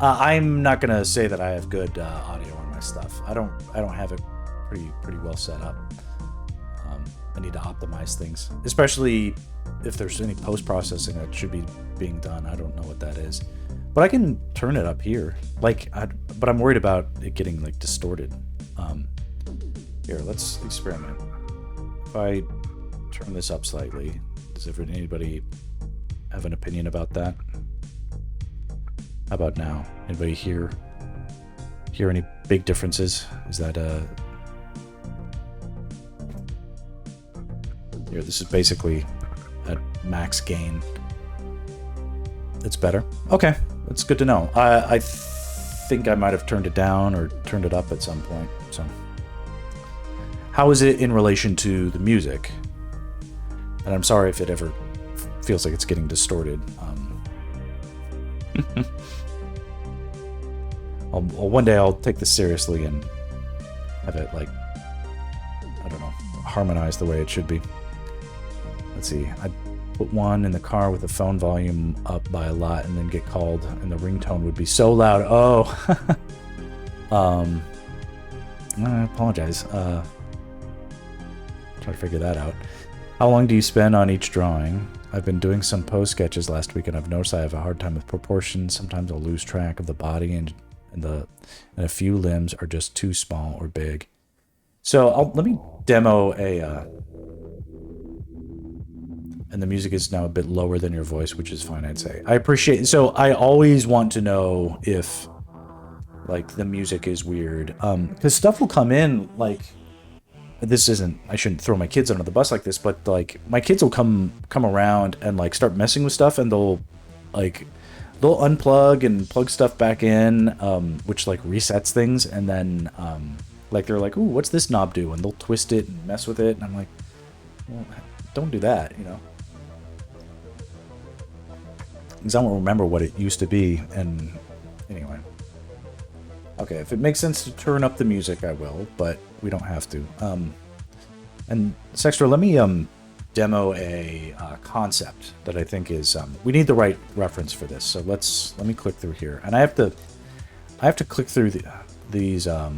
I'm not gonna say that I have good audio on my stuff. I don't have it pretty well set up. I need to optimize things, especially if there's any post-processing that should be being done. I don't know what that is, but I can turn it up here. But I'm worried about it getting like distorted. Here, let's experiment. If I turn this up slightly, does anybody have an opinion about that? How about now? Anybody hear any big differences? Is that here, this is basically at max gain. It's better. Okay, that's good to know. I think I might have turned it down or turned it up at some point. So, how is it in relation to the music? And I'm sorry if it ever feels like it's getting distorted. One day I'll take this seriously and have it, like, I don't know, harmonized the way it should be. Let's see, I'd put one in the car with the phone volume up by a lot and then get called and the ringtone would be so loud. Oh, I apologize. Try to figure that out. How long do you spend on each drawing? I've been doing some pose sketches last week and I've noticed I have a hard time with proportions. Sometimes I'll lose track of the body and a few limbs are just too small or big. So let me demo and the music is now a bit lower than your voice, which is fine, I'd say. I appreciate, so I always want to know if like the music is weird. Because stuff will come in like, this isn't, I shouldn't throw my kids under the bus like this, but like my kids will come around and like start messing with stuff and they'll unplug and plug stuff back in, which like resets things, and then like they're like, ooh, what's this knob do? And they'll twist it and mess with it, and I'm like, well, don't do that, you know? Because I don't remember what it used to be, and anyway. Okay, if it makes sense to turn up the music, I will, but we don't have to. And Sextra, let me demo a concept that I think is we need the right reference for this. So let me click through here, and I have to click through these a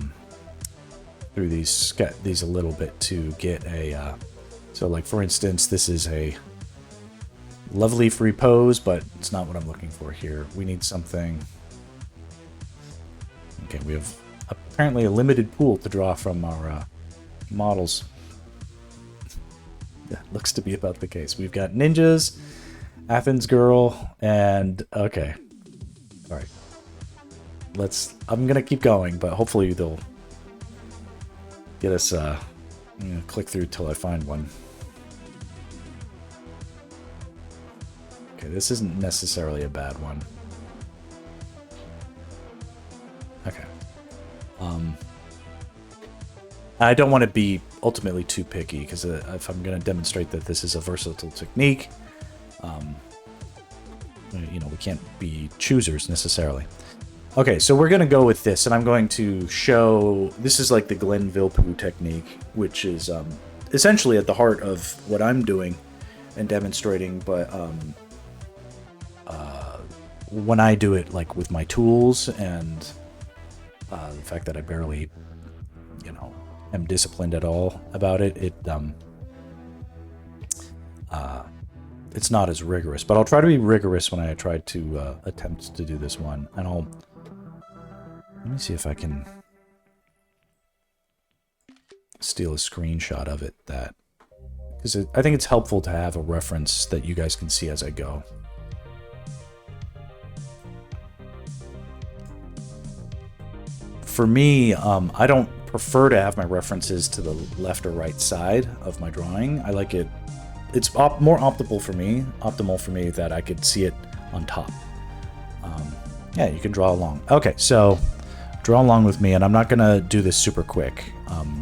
little bit to get a so like for instance, this is a lovely free pose, but it's not what I'm looking for here. We need something. Okay, we have apparently a limited pool to draw from our models. That looks to be about the case. We've got ninjas, Athens girl, and okay. All right. I'm gonna keep going, but hopefully they'll get us. I'm gonna click through till I find one. Okay, this isn't necessarily a bad one. Okay. I don't want to be ultimately too picky, because if I'm going to demonstrate that this is a versatile technique, you know, we can't be choosers necessarily. Okay, so we're going to go with this, and I'm going to show... This is like the Glenn Villepeu technique, which is essentially at the heart of what I'm doing and demonstrating, but when I do it like with my tools and the fact that I barely, you know, am disciplined at all about it, it's not as rigorous. But I'll try to be rigorous when I try to attempt to do this one. And let me see if I can steal a screenshot of it, because I think it's helpful to have a reference that you guys can see as I go. For me, I don't prefer to have my references to the left or right side of my drawing. I like it. It's more optimal for me that I could see it on top. Yeah, you can draw along. Okay, so draw along with me, and I'm not going to do this super quick.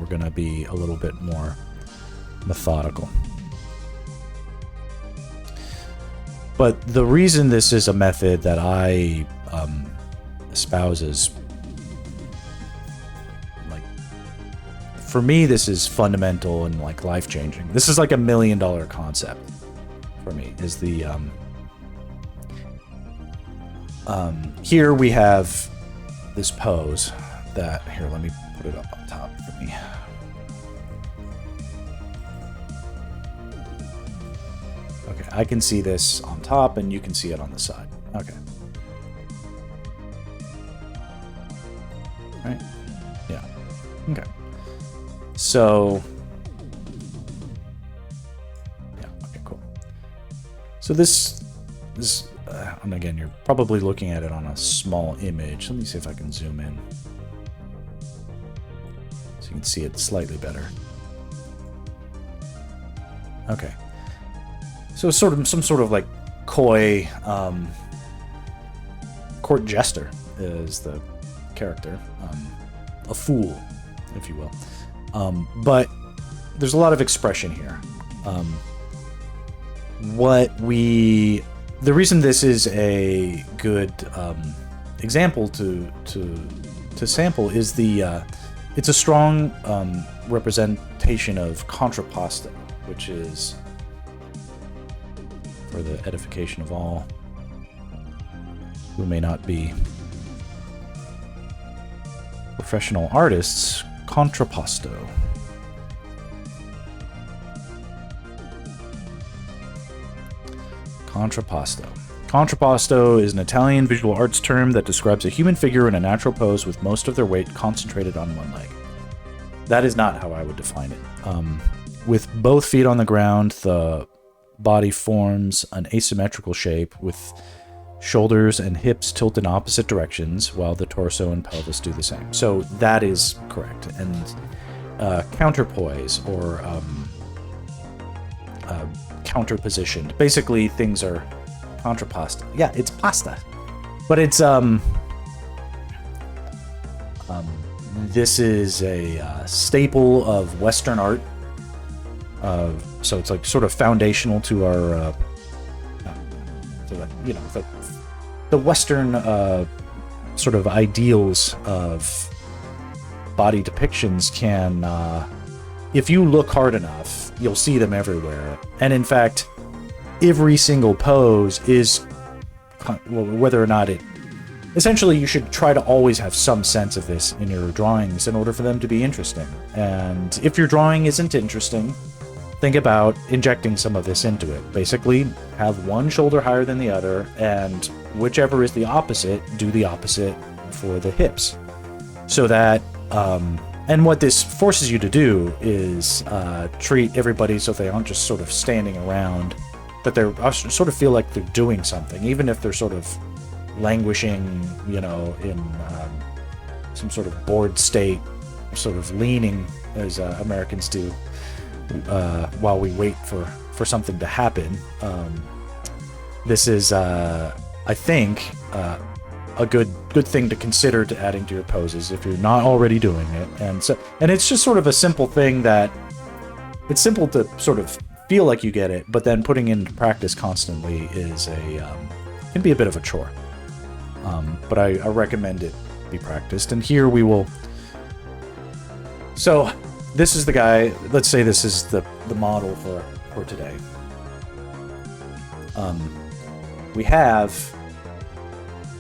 We're going to be a little bit more methodical. But the reason this is a method that I espouse is, for me, this is fundamental and like life-changing. This is like $1 million concept for me. Is the here we have this pose that here. Let me put it up on top for me. Okay, I can see this on top, and you can see it on the side. Okay. Right. Yeah. Okay. So, yeah, okay, cool. So this, and again, you're probably looking at it on a small image. Let me see if I can zoom in, so you can see it slightly better. Okay. So some sort of like coy court jester is the character, a fool, if you will. But there's a lot of expression here. The reason this is a good example to sample is it's a strong representation of contrapposto, which is, for the edification of all who may not be professional artists, contrapposto. Contrapposto. Contrapposto is an Italian visual arts term that describes a human figure in a natural pose with most of their weight concentrated on one leg. That is not how I would define it. With both feet on the ground, the body forms an asymmetrical shape with shoulders and hips tilt in opposite directions, while the torso and pelvis do the same. So that is correct. And counterpoise, or counterpositioned. Basically, things are contrapposto. Yeah, it's pasta. But it's this is a staple of Western art. So it's like sort of foundational to our, you know, the Western sort of ideals of body depictions can, if you look hard enough, you'll see them everywhere. And in fact, every single pose is, well, whether or not it, essentially you should try to always have some sense of this in your drawings in order for them to be interesting. And if your drawing isn't interesting, think about injecting some of this into it. Basically, have one shoulder higher than the other, and whichever is the opposite, do the opposite for the hips. So that, And what this forces you to do is treat everybody so they aren't just sort of standing around, that they sort of feel like they're doing something, even if they're sort of languishing, you know, in some sort of bored state, sort of leaning, as Americans do, while we wait for something to happen. This is, I think, a good thing to consider to adding to your poses if you're not already doing it. And it's just sort of a simple thing that it's simple to sort of feel like you get it, but then putting into practice constantly is can be a bit of a chore. But I recommend it be practiced. And here we will. So this is the guy. Let's say this is the model for today. We have,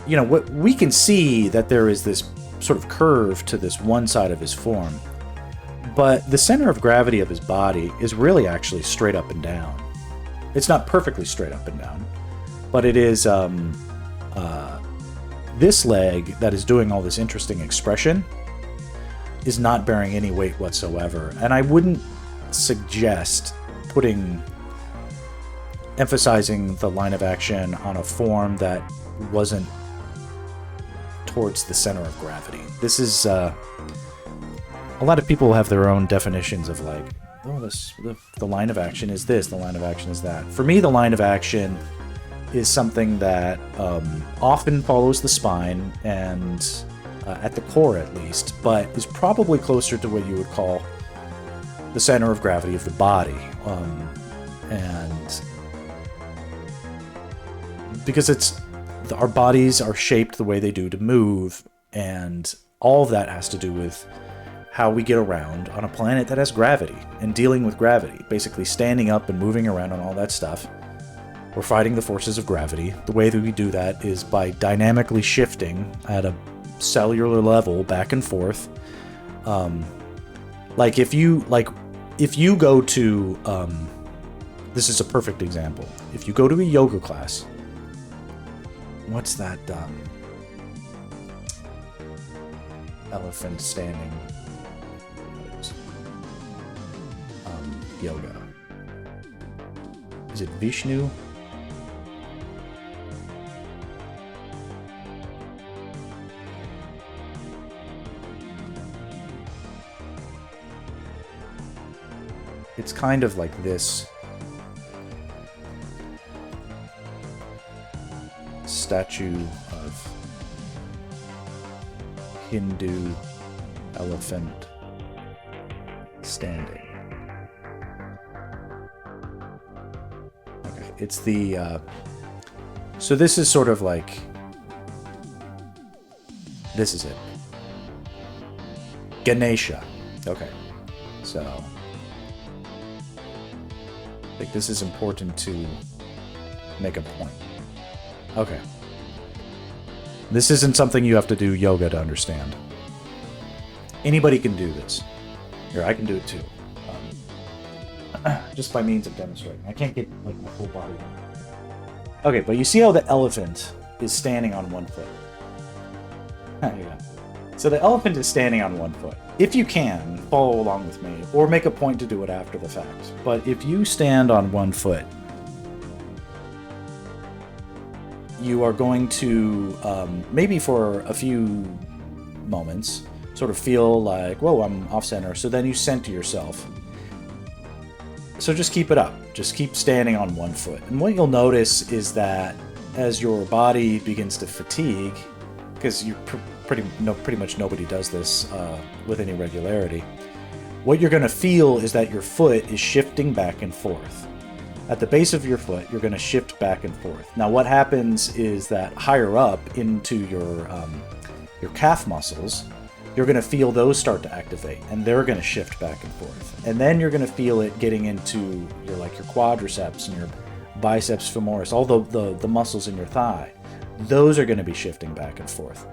you know, what we can see that there is this sort of curve to this one side of his form, but the center of gravity of his body is really actually straight up and down. It's not perfectly straight up and down, but it is this leg that is doing all this interesting expression is not bearing any weight whatsoever. And I wouldn't suggest emphasizing the line of action on a form that wasn't towards the center of gravity. This is a lot of people have their own definitions of like, oh, the line of action is this, the line of action is that. For me, the line of action is something that often follows the spine and at the core at least, but is probably closer to what you would call the center of gravity of the body. And because our bodies are shaped the way they do to move, and all of that has to do with how we get around on a planet that has gravity and dealing with gravity, basically standing up and moving around and all that stuff. We're fighting the forces of gravity. The way that we do that is by dynamically shifting at a cellular level back and forth. Like if you go to this is a perfect example. If you go to a yoga class, what's that elephant standing yoga? Is it Vishnu? It's kind of like this statue of Hindu elephant standing. Okay, it's the so this is sort of like, this is it. Ganesha. Okay, so I think this is important to make a point. Okay. This isn't something you have to do yoga to understand. Anybody can do this. Here, I can do it too. Just by means of demonstrating. I can't get like my full body. Okay, but you see how the elephant is standing on one foot. Yeah. So the elephant is standing on one foot. If you can, follow along with me, or make a point to do it after the fact. But if you stand on one foot, you are going to, maybe for a few moments, sort of feel like, whoa, I'm off-center. So then you center yourself. So just keep it up. Just keep standing on one foot. And what you'll notice is that as your body begins to fatigue, because you pretty much nobody does this with any regularity, what you're going to feel is that your foot is shifting back and forth. At the base of your foot, you're going to shift back and forth. Now, what happens is that higher up into your calf muscles, you're going to feel those start to activate, and they're going to shift back and forth. And then you're going to feel it getting into your quadriceps and your biceps femoris, all the muscles in your thigh. Those are going to be shifting back and forth.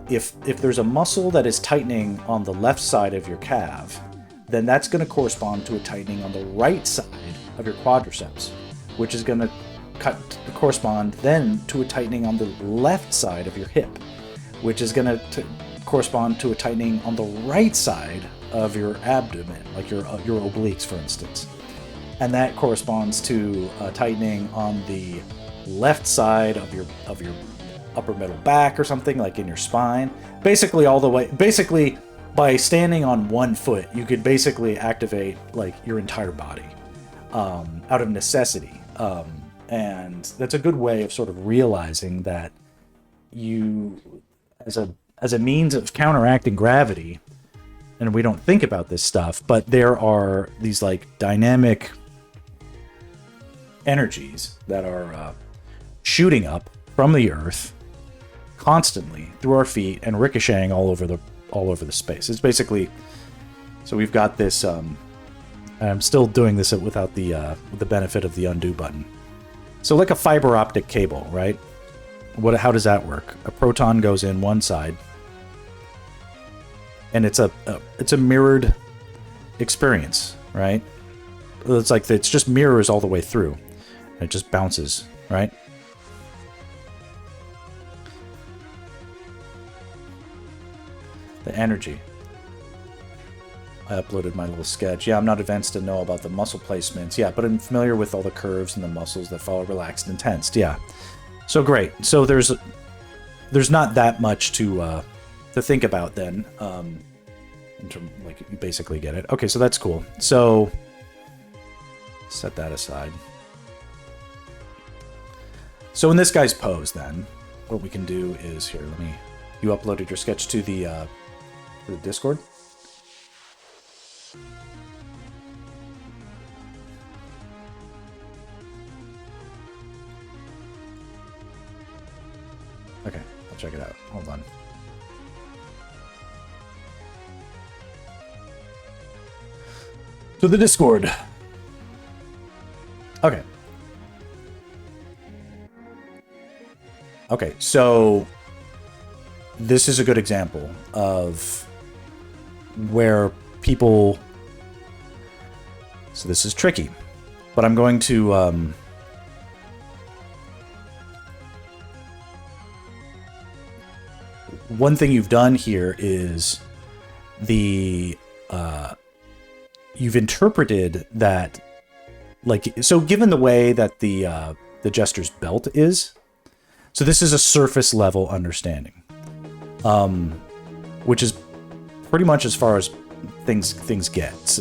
If there's a muscle that is tightening on the left side of your calf, then that's going to correspond to a tightening on the right side of your quadriceps, which is going to correspond then to a tightening on the left side of your hip, which is going to correspond to a tightening on the right side of your abdomen, like your obliques, for instance. And that corresponds to a tightening on the left side of your upper middle back or something, like in your spine. Basically all the way, basically by standing on one foot, you could basically activate like your entire body out of necessity. And that's a good way of sort of realizing that you, as a means of counteracting gravity, and we don't think about this stuff, but there are these like dynamic energies that are shooting up from the earth constantly through our feet and ricocheting all over the space. It's basically, so we've got this. I'm still doing this without the benefit of the undo button. So like a fiber optic cable, right? How does that work? A proton goes in one side, and it's a mirrored experience, right? It's like it's just mirrors all the way through. It just bounces, right? The energy. I uploaded my little sketch. Yeah, I'm not advanced to know about the muscle placements. Yeah, but I'm familiar with all the curves and the muscles that follow relaxed and tensed. Yeah. So great. So there's not that much to think about then. In terms, like, you basically get it. Okay, so that's cool. So set that aside. So in this guy's pose, then, what we can do is here. You uploaded your sketch to the Discord. Okay, I'll check it out. Hold on. To the Discord. Okay. Okay, so this is a good example of where people... So this is tricky, but I'm going to... One thing you've done here is you've interpreted that, like, so given the way that the jester's belt is, so this is a surface level understanding, which is pretty much as far as things get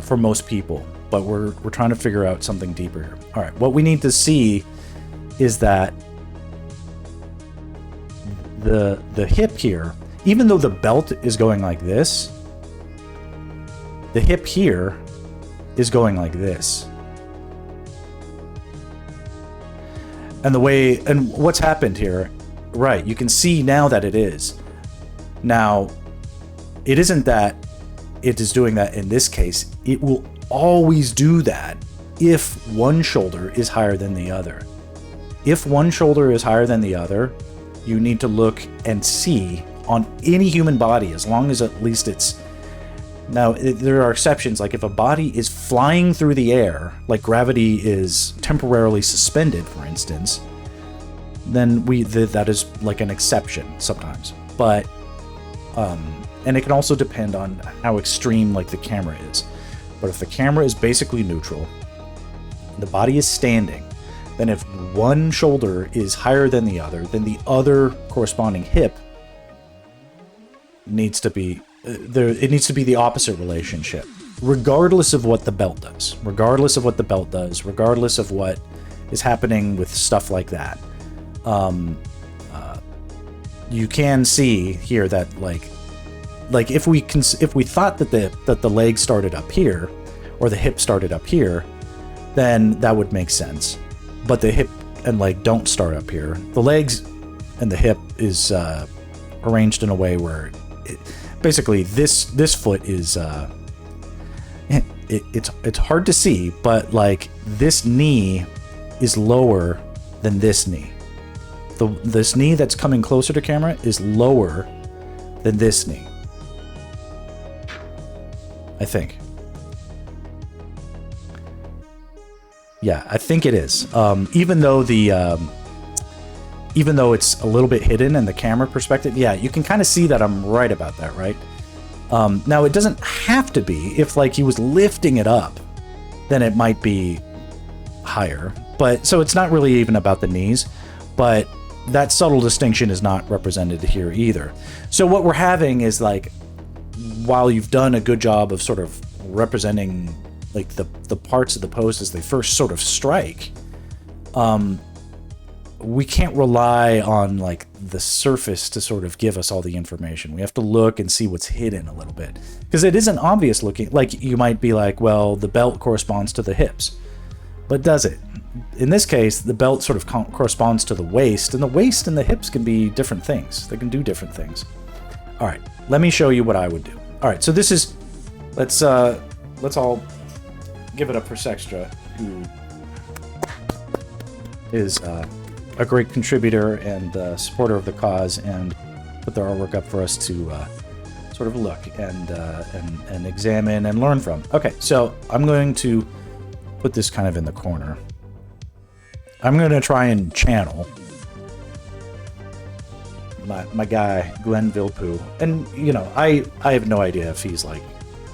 for most people. But we're trying to figure out something deeper here. All right, what we need to see is that the hip here, even though the belt is going like this, the hip here is going like this. And what's happened here, right, you can see now that it is. Now, it isn't that it is doing that in this case. It will always do that if one shoulder is higher than the other. If one shoulder is higher than the other, you need to look and see on any human body, as long as at least it's... Now, there are exceptions, like if a body is flying through the air, like gravity is temporarily suspended, for instance, then that is like an exception sometimes. But, and it can also depend on how extreme like the camera is. But if the camera is basically neutral, the body is standing, then if one shoulder is higher than the other corresponding hip needs to be there. It needs to be the opposite relationship, regardless of what the belt does, regardless of what is happening with stuff like that. You can see here that like if we thought that the leg started up here or the hip started up here, then that would make sense. But the hip and leg don't start up here. The legs and the hip is arranged in a way where basically this foot is it's hard to see, but like this knee is lower than this knee. This knee that's coming closer to camera is lower than this knee, I think. Yeah, I think it is. Even though the even though it's a little bit hidden in the camera perspective, yeah, you can kind of see that I'm right about that, right? Now, it doesn't have to be. If, like, he was lifting it up, then it might be higher. But, so it's not really even about the knees, but that subtle distinction is not represented here either. So what we're having is, like, while you've done a good job of sort of representing, like, the parts of the pose as they first sort of strike, we can't rely on, like, the surface to sort of give us all the information. We have to look and see what's hidden a little bit, because it isn't obvious looking. Like, you might be like, well, the belt corresponds to the hips, but does it? In this case, the belt sort of corresponds to the waist, and the waist and the hips can be different things. They can do different things. All right, let me show you what I would do. All right, so this is, let's all give it up for Sextra, who is a great contributor and supporter of the cause, and put their artwork up for us to sort of look and examine and learn from. Okay, so I'm going to put this kind of in the corner. I'm going to try and channel my guy, Glenn Villepeu. And, you know, I have no idea if he's, like,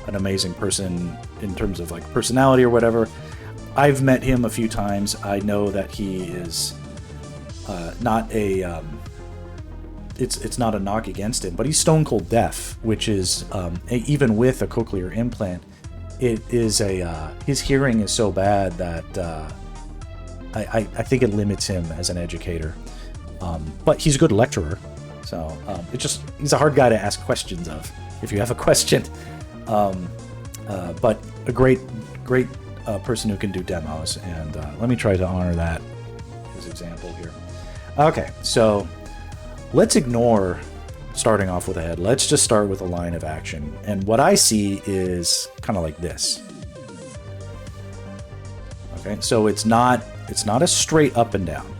an amazing person in terms of, like, personality or whatever. I've met him a few times. I know that he is not a... it's not a knock against him, but he's stone cold deaf, which is, even with a cochlear implant, it is his hearing is so bad that I think it limits him as an educator. But he's a good lecturer, so he's a hard guy to ask questions of if you have a question. But a great person who can do demos, and let me try to honor that his example here. Okay, so let's ignore starting off with a head. Let's just start with a line of action, and what I see is kind of like this. Okay, so it's not a straight up and down,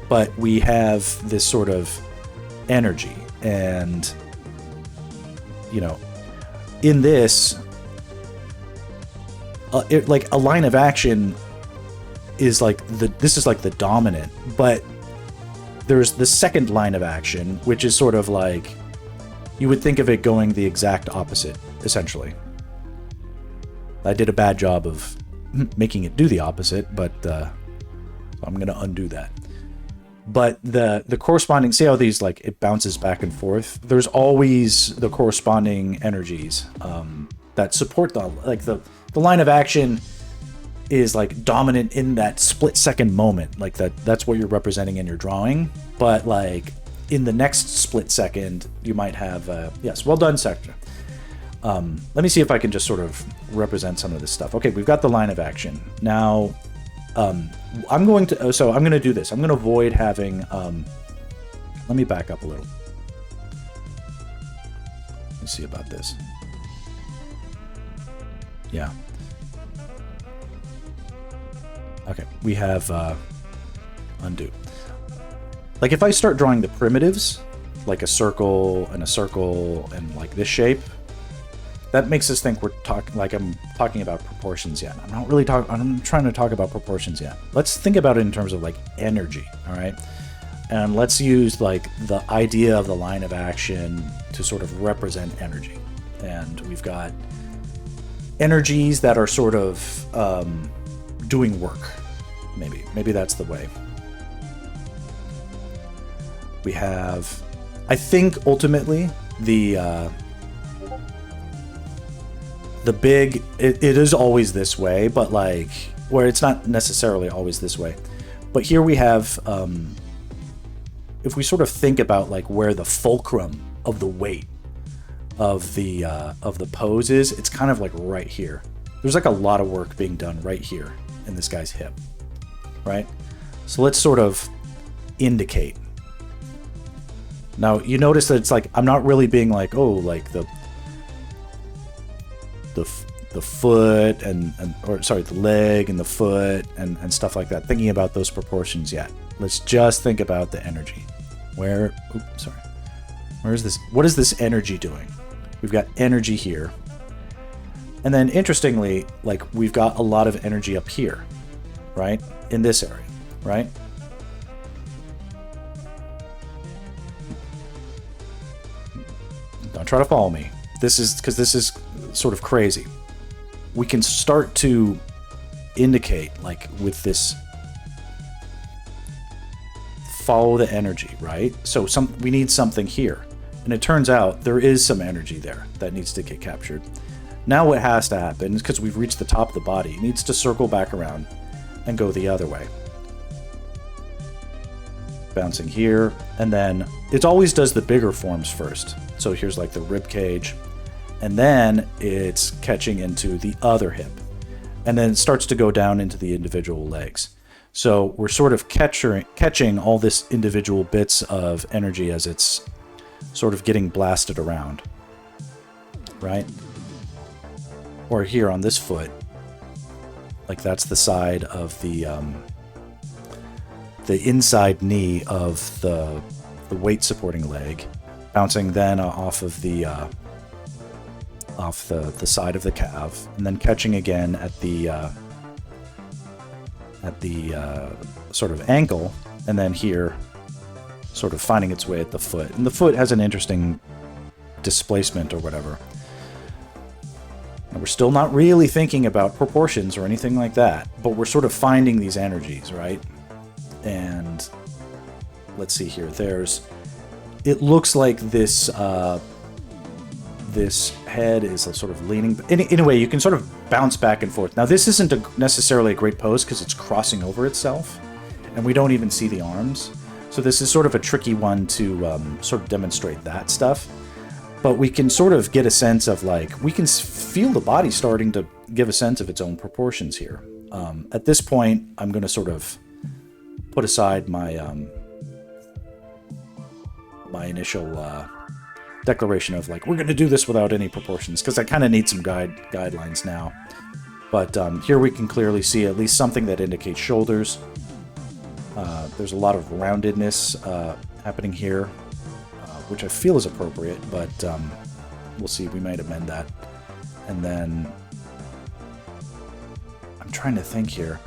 but we have this sort of energy, and, you know, in this, like, a line of action is like this is like the dominant, but there's the second line of action, which is sort of like, you would think of it going the exact opposite, essentially. I did a bad job of making it do the opposite, but I'm going to undo that. But the corresponding, see how these, like, it bounces back and forth? There's always the corresponding energies that support the line of action is, like, dominant in that split second moment. Like, that's what you're representing in your drawing. But, like, in the next split second, you might have, yes, well done, Sector. Let me see if I can just sort of represent some of this stuff. Okay, we've got the line of action. Now, I'm going to do this. I'm going to avoid having, let me back up a little. Let's see about this. Yeah. Okay, we have, undo. Like, if I start drawing the primitives, like a circle and like this shape, that makes us think we're talking, like, I'm talking about proportions yet. I'm trying to talk about proportions yet. Let's think about it in terms of, like, energy, all right? And let's use, like, the idea of the line of action to sort of represent energy. And we've got energies that are sort of doing work, maybe that's the way. We have, I think, ultimately, the big, it is always this way, but, like, where it's not necessarily always this way. But here we have, if we sort of think about, like, where the fulcrum of the weight of the pose is, it's kind of like right here. There's, like, a lot of work being done right here in this guy's hip, right? So let's sort of indicate. Now, you notice that it's like, I'm not really being like, oh, like the foot the leg and the foot and stuff like that, thinking about those proportions yet. Let's just think about the energy. Where is this? What is this energy doing? We've got energy here. And then, interestingly, like, we've got a lot of energy up here, right? In this area, right? try to follow me. This is because this is sort of crazy. We can start to indicate, like with this, follow the energy, right? So we need something here. And it turns out there is some energy there that needs to get captured. Now what has to happen is, because we've reached the top of the body, it needs to circle back around and go the other way. Bouncing here, and then it always does the bigger forms first. So here's like the rib cage, and then it's catching into the other hip, and then it starts to go down into the individual legs. So we're sort of catching all this individual bits of energy as it's sort of getting blasted around, right? Or here on this foot, like that's the side of the inside knee of the weight supporting leg, bouncing then off of the side of the calf, and then catching again at the sort of ankle, and then here sort of finding its way at the foot. And the foot has an interesting displacement or whatever. And we're still not really thinking about proportions or anything like that, but we're sort of finding these energies, right? And let's see here. It looks like this this head is sort of leaning. In a way, you can sort of bounce back and forth. Now, this isn't necessarily a great pose because it's crossing over itself, and we don't even see the arms. So this is sort of a tricky one to sort of demonstrate that stuff. But we can sort of get a sense of, like, we can feel the body starting to give a sense of its own proportions here. At this point, I'm going to sort of put aside my my initial declaration of, like, we're going to do this without any proportions, because I kind of need some guidelines now. But here we can clearly see at least something that indicates shoulders. There's a lot of roundedness happening here, which I feel is appropriate, but we'll see. We might amend that. And then I'm trying to think here.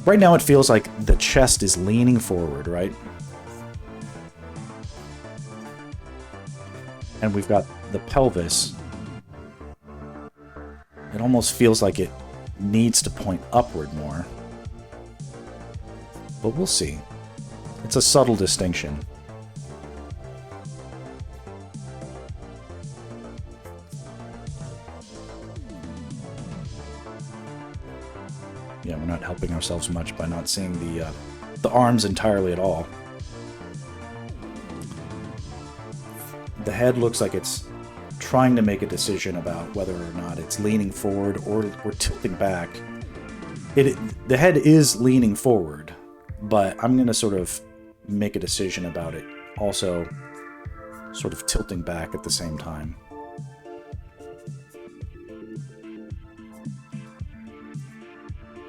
Right now it feels like the chest is leaning forward, right? And we've got the pelvis. It almost feels like it needs to point upward more. But we'll see. It's a subtle distinction. Yeah, we're not helping ourselves much by not seeing the arms entirely at all. The head looks like it's trying to make a decision about whether or not it's leaning forward or tilting back. The head is leaning forward, but I'm going to sort of make a decision about it also sort of tilting back at the same time.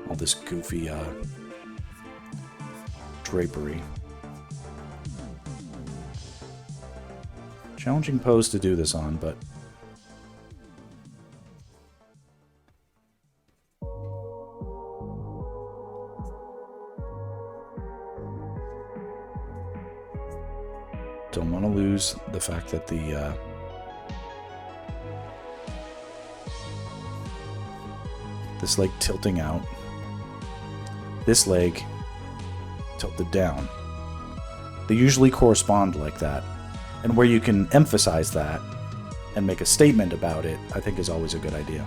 All this goofy drapery. Challenging pose to do this on, but don't want to lose the fact that this leg tilting out, this leg tilted down. They usually correspond like that. And where you can emphasize that and make a statement about it, I think is always a good idea.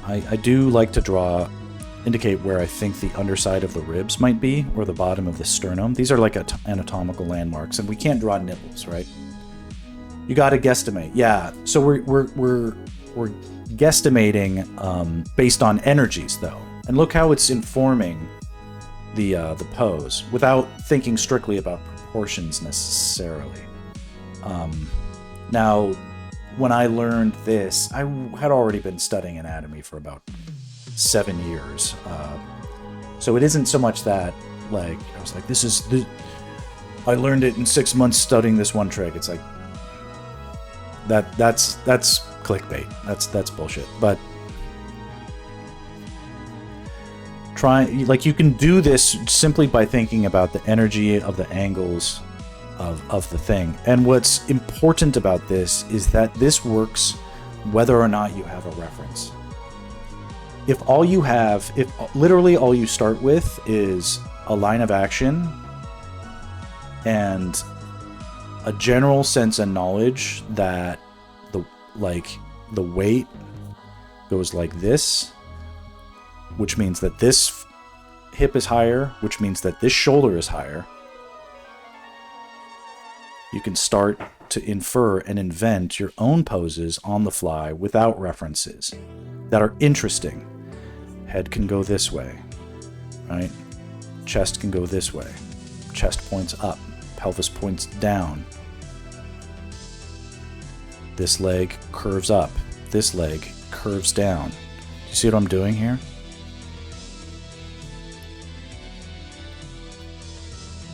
I do like to indicate where I think the underside of the ribs might be, or the bottom of the sternum. These are like anatomical landmarks, and we can't draw nipples, right? You got to guesstimate. Yeah, so we're guesstimating based on energies, though. And look how it's informing the pose without thinking strictly about proportions necessarily. Now, when I learned this, I had already been studying anatomy for about 7 years. So it isn't so much that, like, I was like, I learned it in 6 months studying this one trick. It's like, that's clickbait. That's bullshit. But Like, you can do this simply by thinking about the energy of the angles of the thing. And what's important about this is that this works whether or not you have a reference. If literally all you start with is a line of action and a general sense and knowledge that the weight goes like this, which means that this hip is higher, which means that this shoulder is higher, you can start to infer and invent your own poses on the fly without references that are interesting. Head can go this way, right? Chest can go this way. Chest points up, pelvis points down. This leg curves up, this leg curves down. You see what I'm doing here?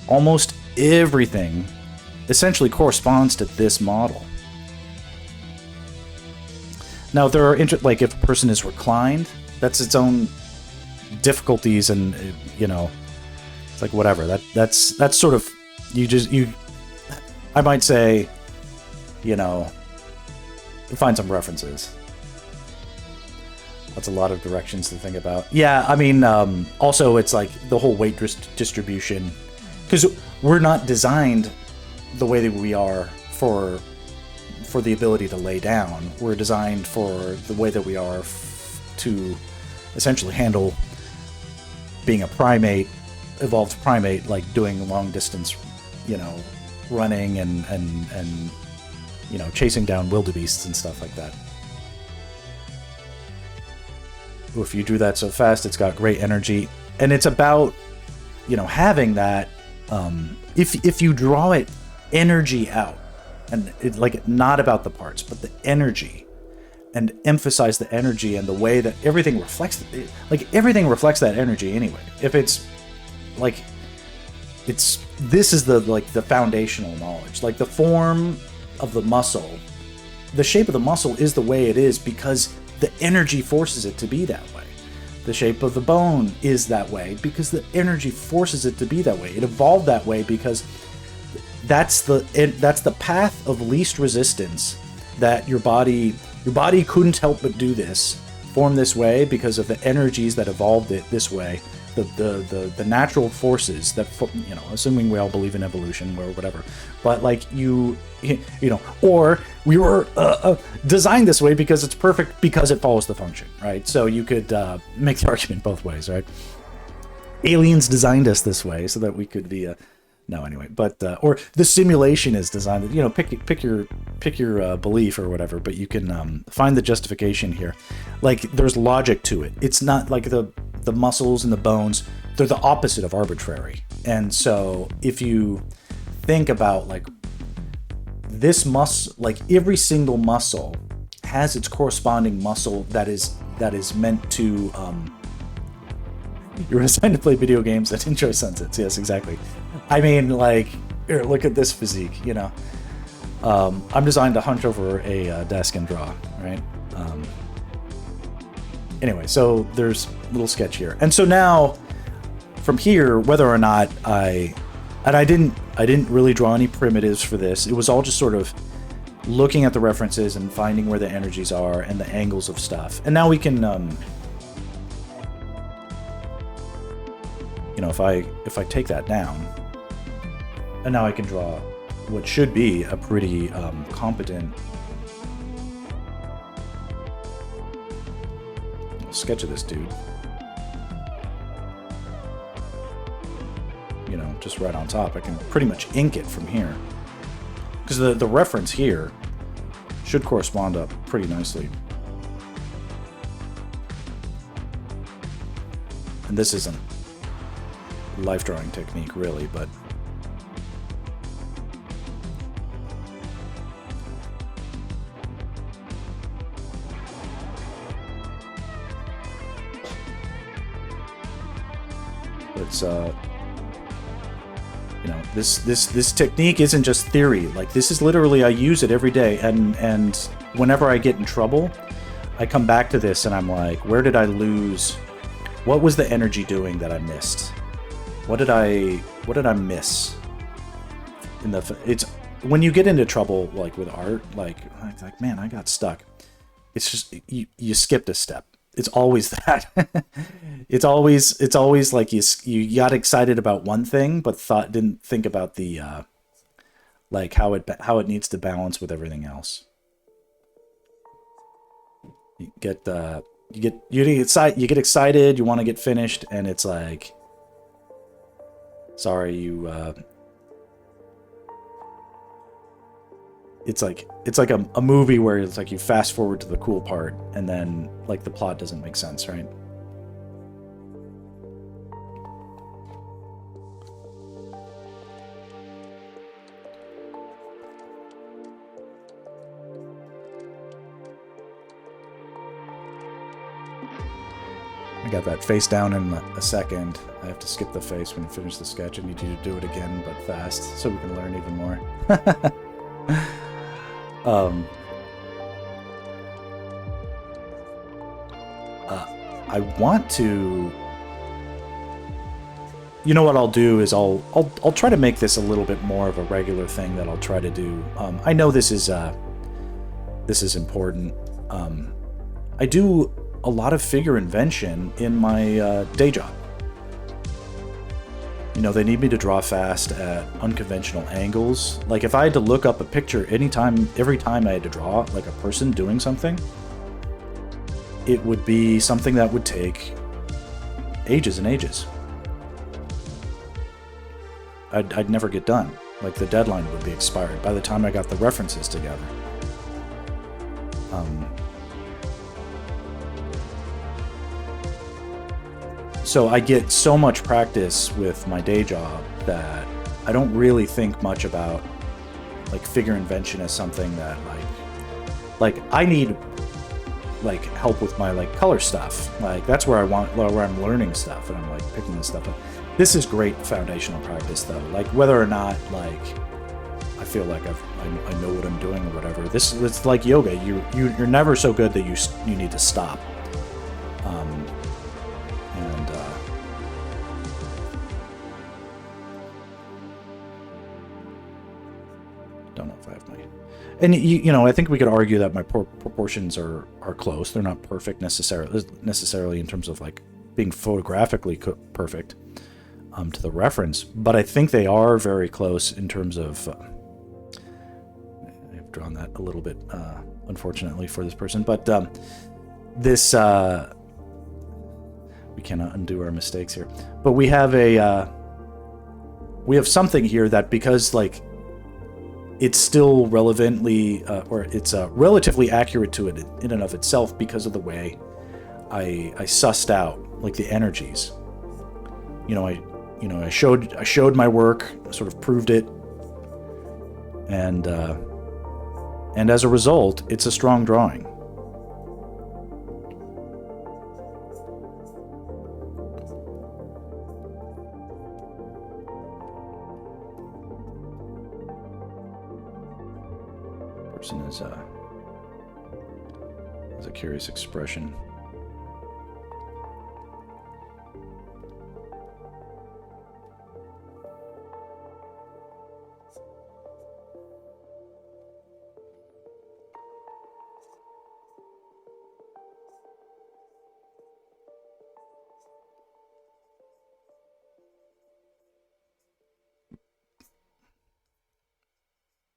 Almost everything essentially corresponds to this model. Now, there are like if a person is reclined, that's its own difficulties, and it's like whatever. That's sort of I might say, find some references. That's a lot of directions to think about. Yeah, I mean, also it's like the whole weight distribution, because we're not designed the way that we are for the ability to lay down. We're designed for the way that we are to essentially handle being a primate, evolved primate, like doing long distance, running and chasing down wildebeests and stuff like that. If you do that so fast, it's got great energy, and it's about having that. If you draw it energy out, and it's like not about the parts, but the energy, and emphasize the energy and the way that everything reflects, everything reflects that energy anyway. If it's like, this is the foundational knowledge, like the form of the muscle, the shape of the muscle is the way it is because the energy forces it to be that way. The shape of the bone is that way because the energy forces it to be that way. It evolved that way because that's the path of least resistance, that your body couldn't help but do this, form this way because of the energies that evolved it this way, the natural forces that, assuming we all believe in evolution or whatever, but or we were designed this way because it's perfect because it follows the function, right? So you could make the argument both ways, right? Aliens designed us this way so that we could be no, anyway, but or the simulation is designed. Pick your belief or whatever, but you can find the justification here. Like, there's logic to it. It's not like the muscles and the bones; they're the opposite of arbitrary. And so, if you think about this muscle, every single muscle has its corresponding muscle that is meant to. You're assigned to play video games that enjoy sunsets. Yes, exactly. I mean, here, look at this physique, I'm designed to hunch over a desk and draw, right? Anyway, so there's a little sketch here. And so now, from here, whether or not I didn't really draw any primitives for this. It was all just sort of looking at the references and finding where the energies are and the angles of stuff. And now we can... if I take that down, and now I can draw what should be a pretty competent sketch of this dude. Just right on top. I can pretty much ink it from here. Because the reference here should correspond up pretty nicely. And this isn't life drawing technique really, but it's this technique isn't just theory. This is literally, I use it every day, and whenever I get in trouble, I come back to this and I'm like, where did I lose What was the energy doing that I missed? What did I miss? It's when you get into trouble like with art, like man, I got stuck. It's just you skipped a step. It's always that. it's always like you got excited about one thing, but didn't think about the like how it needs to balance with everything else. You get excited, you want to get finished, and it's like, sorry, it's like a movie where it's like you fast forward to the cool part, and then like the plot doesn't make sense, right? I got that face down in a second. I have to skip the face when you finish the sketch. I need you to do it again, but fast, so we can learn even more. I want to... You know what I'll do is I'll try to make this a little bit more of a regular thing that I'll try to do. I know this is important. I do a lot of figure invention in my day job. You know, they need me to draw fast at unconventional angles. Like if I had to look up a picture every time I had to draw like a person doing something, it would be something that would take ages and ages. I'd never get done. Like the deadline would be expired by the time I got the references together. So I get so much practice with my day job that I don't really think much about like figure invention as something that like I need like help with my like color stuff. Like that's where I'm learning stuff and I'm like picking this stuff up. This is great foundational practice though. Like whether or not like I feel like I know what I'm doing or whatever. It's like yoga. You're never so good that you need to stop. Don't know if I have my... And you know, I think we could argue that my proportions are close. They're not perfect necessarily in terms of like being photographically perfect to the reference, but I think they are very close in terms of... I've drawn that a little bit, unfortunately for this person, but this... we cannot undo our mistakes here. But we have we have something here that because like it's still relevantly, or it's relatively accurate to it in and of itself because of the way I sussed out like the energies. You know, I showed my work, sort of proved it, and as a result, it's a strong drawing. Person has a curious expression.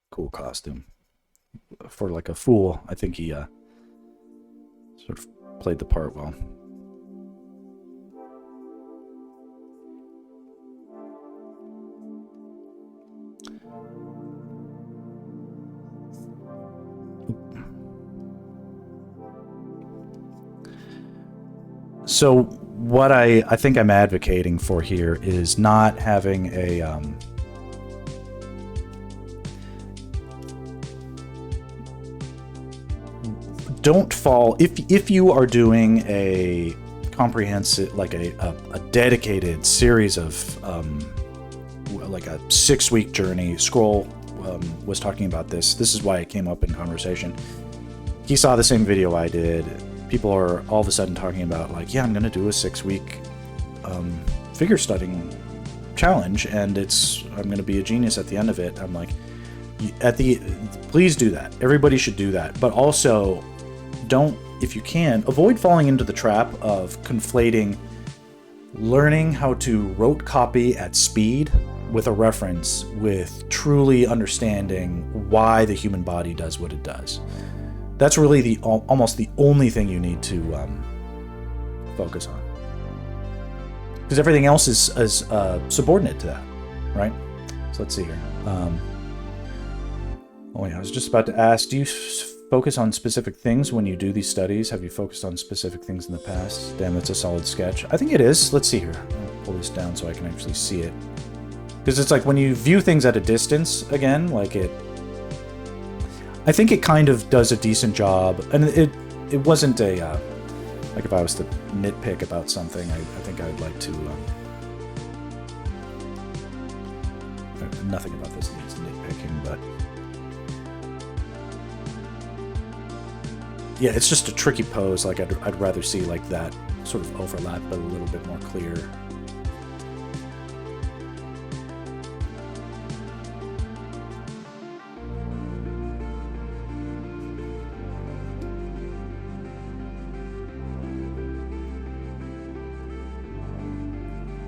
Cool costume. For like a fool, I think he sort of played the part well. So what I think I'm advocating for here is not having a don't fall if you are doing a comprehensive, like a dedicated series of like a 6-week journey. Scroll was talking about this. This is why it came up in conversation. He saw the same video I did, people are all of a sudden talking about like, yeah, I'm going to do a 6-week figure studying challenge, and I'm going to be a genius at the end of it. I'm like, please do that. Everybody should do that. But also, don't, if you can, avoid falling into the trap of conflating learning how to rote copy at speed with a reference with truly understanding why the human body does what it does. That's really almost the only thing you need to focus on, because everything else is subordinate to that, right? So let's see here. Oh yeah, I was just about to ask, do you focus on specific things when you do these studies? Have you focused on specific things in the past? Damn, that's a solid sketch. I think it is. Let's see here. I'll pull this down so I can actually see it. Because it's like when you view things at a distance, again, like I think it kind of does a decent job. And it wasn't a, like if I was to nitpick about something, I think I'd like to, nothing about this needs nitpicking, but yeah, it's just a tricky pose. Like I'd rather see like that sort of overlap, but a little bit more clear.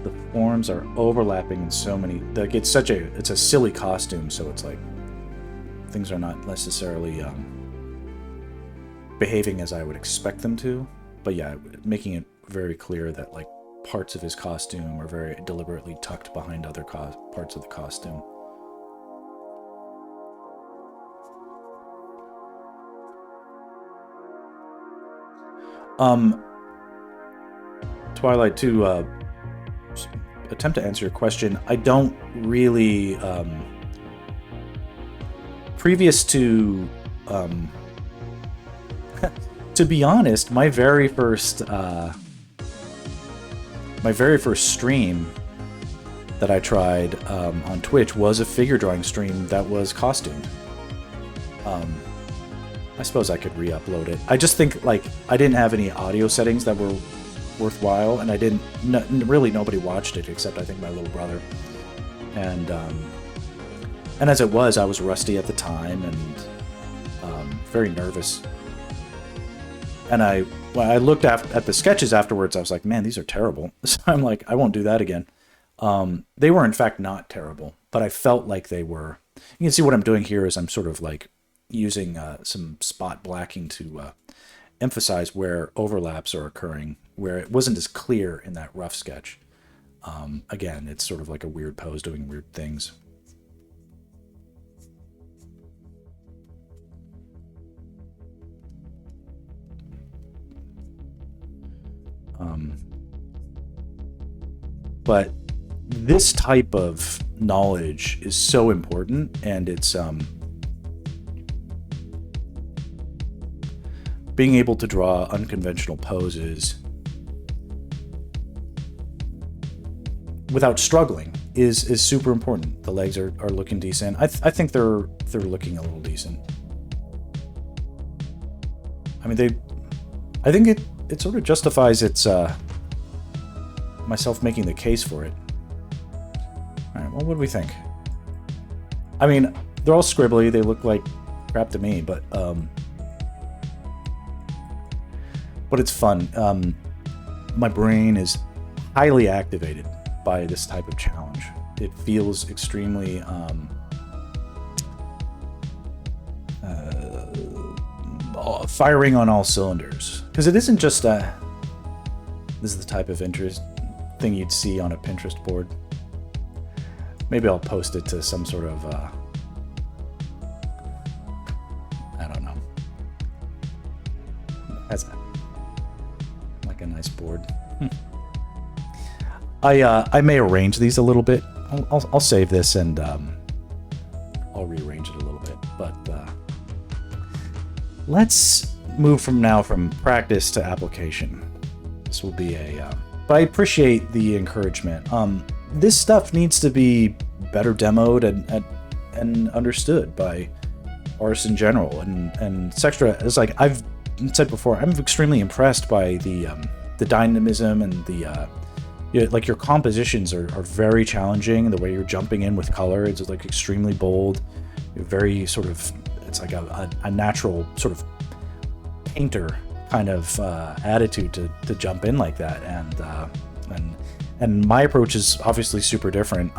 The forms are overlapping in so many. Like it's a silly costume, so it's like things are not necessarily behaving as I would expect them to, but yeah, making it very clear that like parts of his costume are very deliberately tucked behind other parts of the costume. Twilight, to attempt to answer your question, I don't really previous to to be honest, my very first stream that I tried on Twitch was a figure drawing stream that was costumed. I suppose I could re-upload it. I just think like I didn't have any audio settings that were worthwhile, and I didn't. Really, nobody watched it except I think my little brother. And as it was, I was rusty at the time and very nervous. And when I looked at the sketches afterwards, I was like, man, these are terrible. So I'm like, I won't do that again. They were, in fact, not terrible, but I felt like they were. You can see what I'm doing here is I'm sort of like using some spot blacking to emphasize where overlaps are occurring, where it wasn't as clear in that rough sketch. Again, it's sort of like a weird pose doing weird things. But this type of knowledge is so important, and it's being able to draw unconventional poses without struggling is super important. The legs are looking decent. I think they're looking a little decent. I mean, I think it sort of justifies its myself making the case for it. All right, well, what do we think? I mean, they're all scribbly. They look like crap to me, but it's fun. My brain is highly activated by this type of challenge. It feels extremely firing on all cylinders, because it isn't just this is the type of thing you'd see on a Pinterest board. Maybe I'll post it to some sort of I don't know. That's like a nice board. I may arrange these a little bit. I'll save this and I'll rearrange it a little bit. But let's move from practice to application. This will be but I appreciate the encouragement. This stuff needs to be better demoed and understood by artists in general. And Sextra is like, I've said before, I'm extremely impressed by the dynamism and like your compositions are very challenging. The way you're jumping in with color, it's like extremely bold. You're very sort of, it's like a natural sort of painter kind of attitude to jump in like that. And my approach is obviously super different.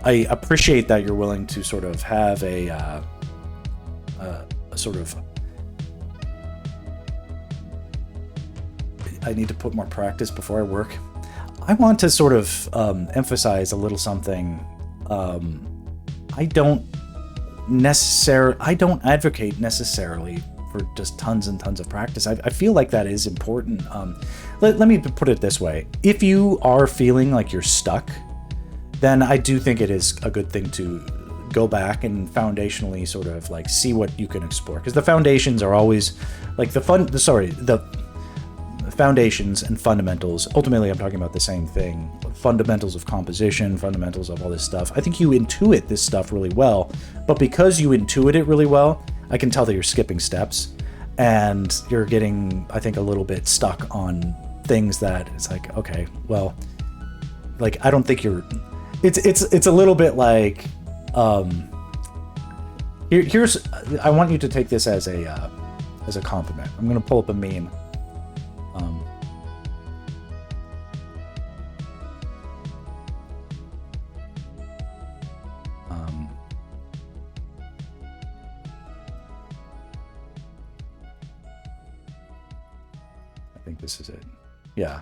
I appreciate that you're willing to sort of have a sort of, I need to put more practice before I work. I want to sort of emphasize a little something. I don't advocate necessarily for just tons and tons of practice. I feel like that is important. Let me put it this way. If you are feeling like you're stuck, then I do think it is a good thing to go back and foundationally sort of like see what you can explore. Because the foundations are always like the foundations and fundamentals. Ultimately, I'm talking about the same thing. Fundamentals of composition, fundamentals of all this stuff. I think you intuit this stuff really well, but because you intuit it really well, I can tell that you're skipping steps and you're getting, I think, a little bit stuck on things that it's like, okay, well, like, I don't think you're, it's a little bit like, here's, I want you to take this as a compliment. I'm going to pull up a meme. I think this is it. Yeah.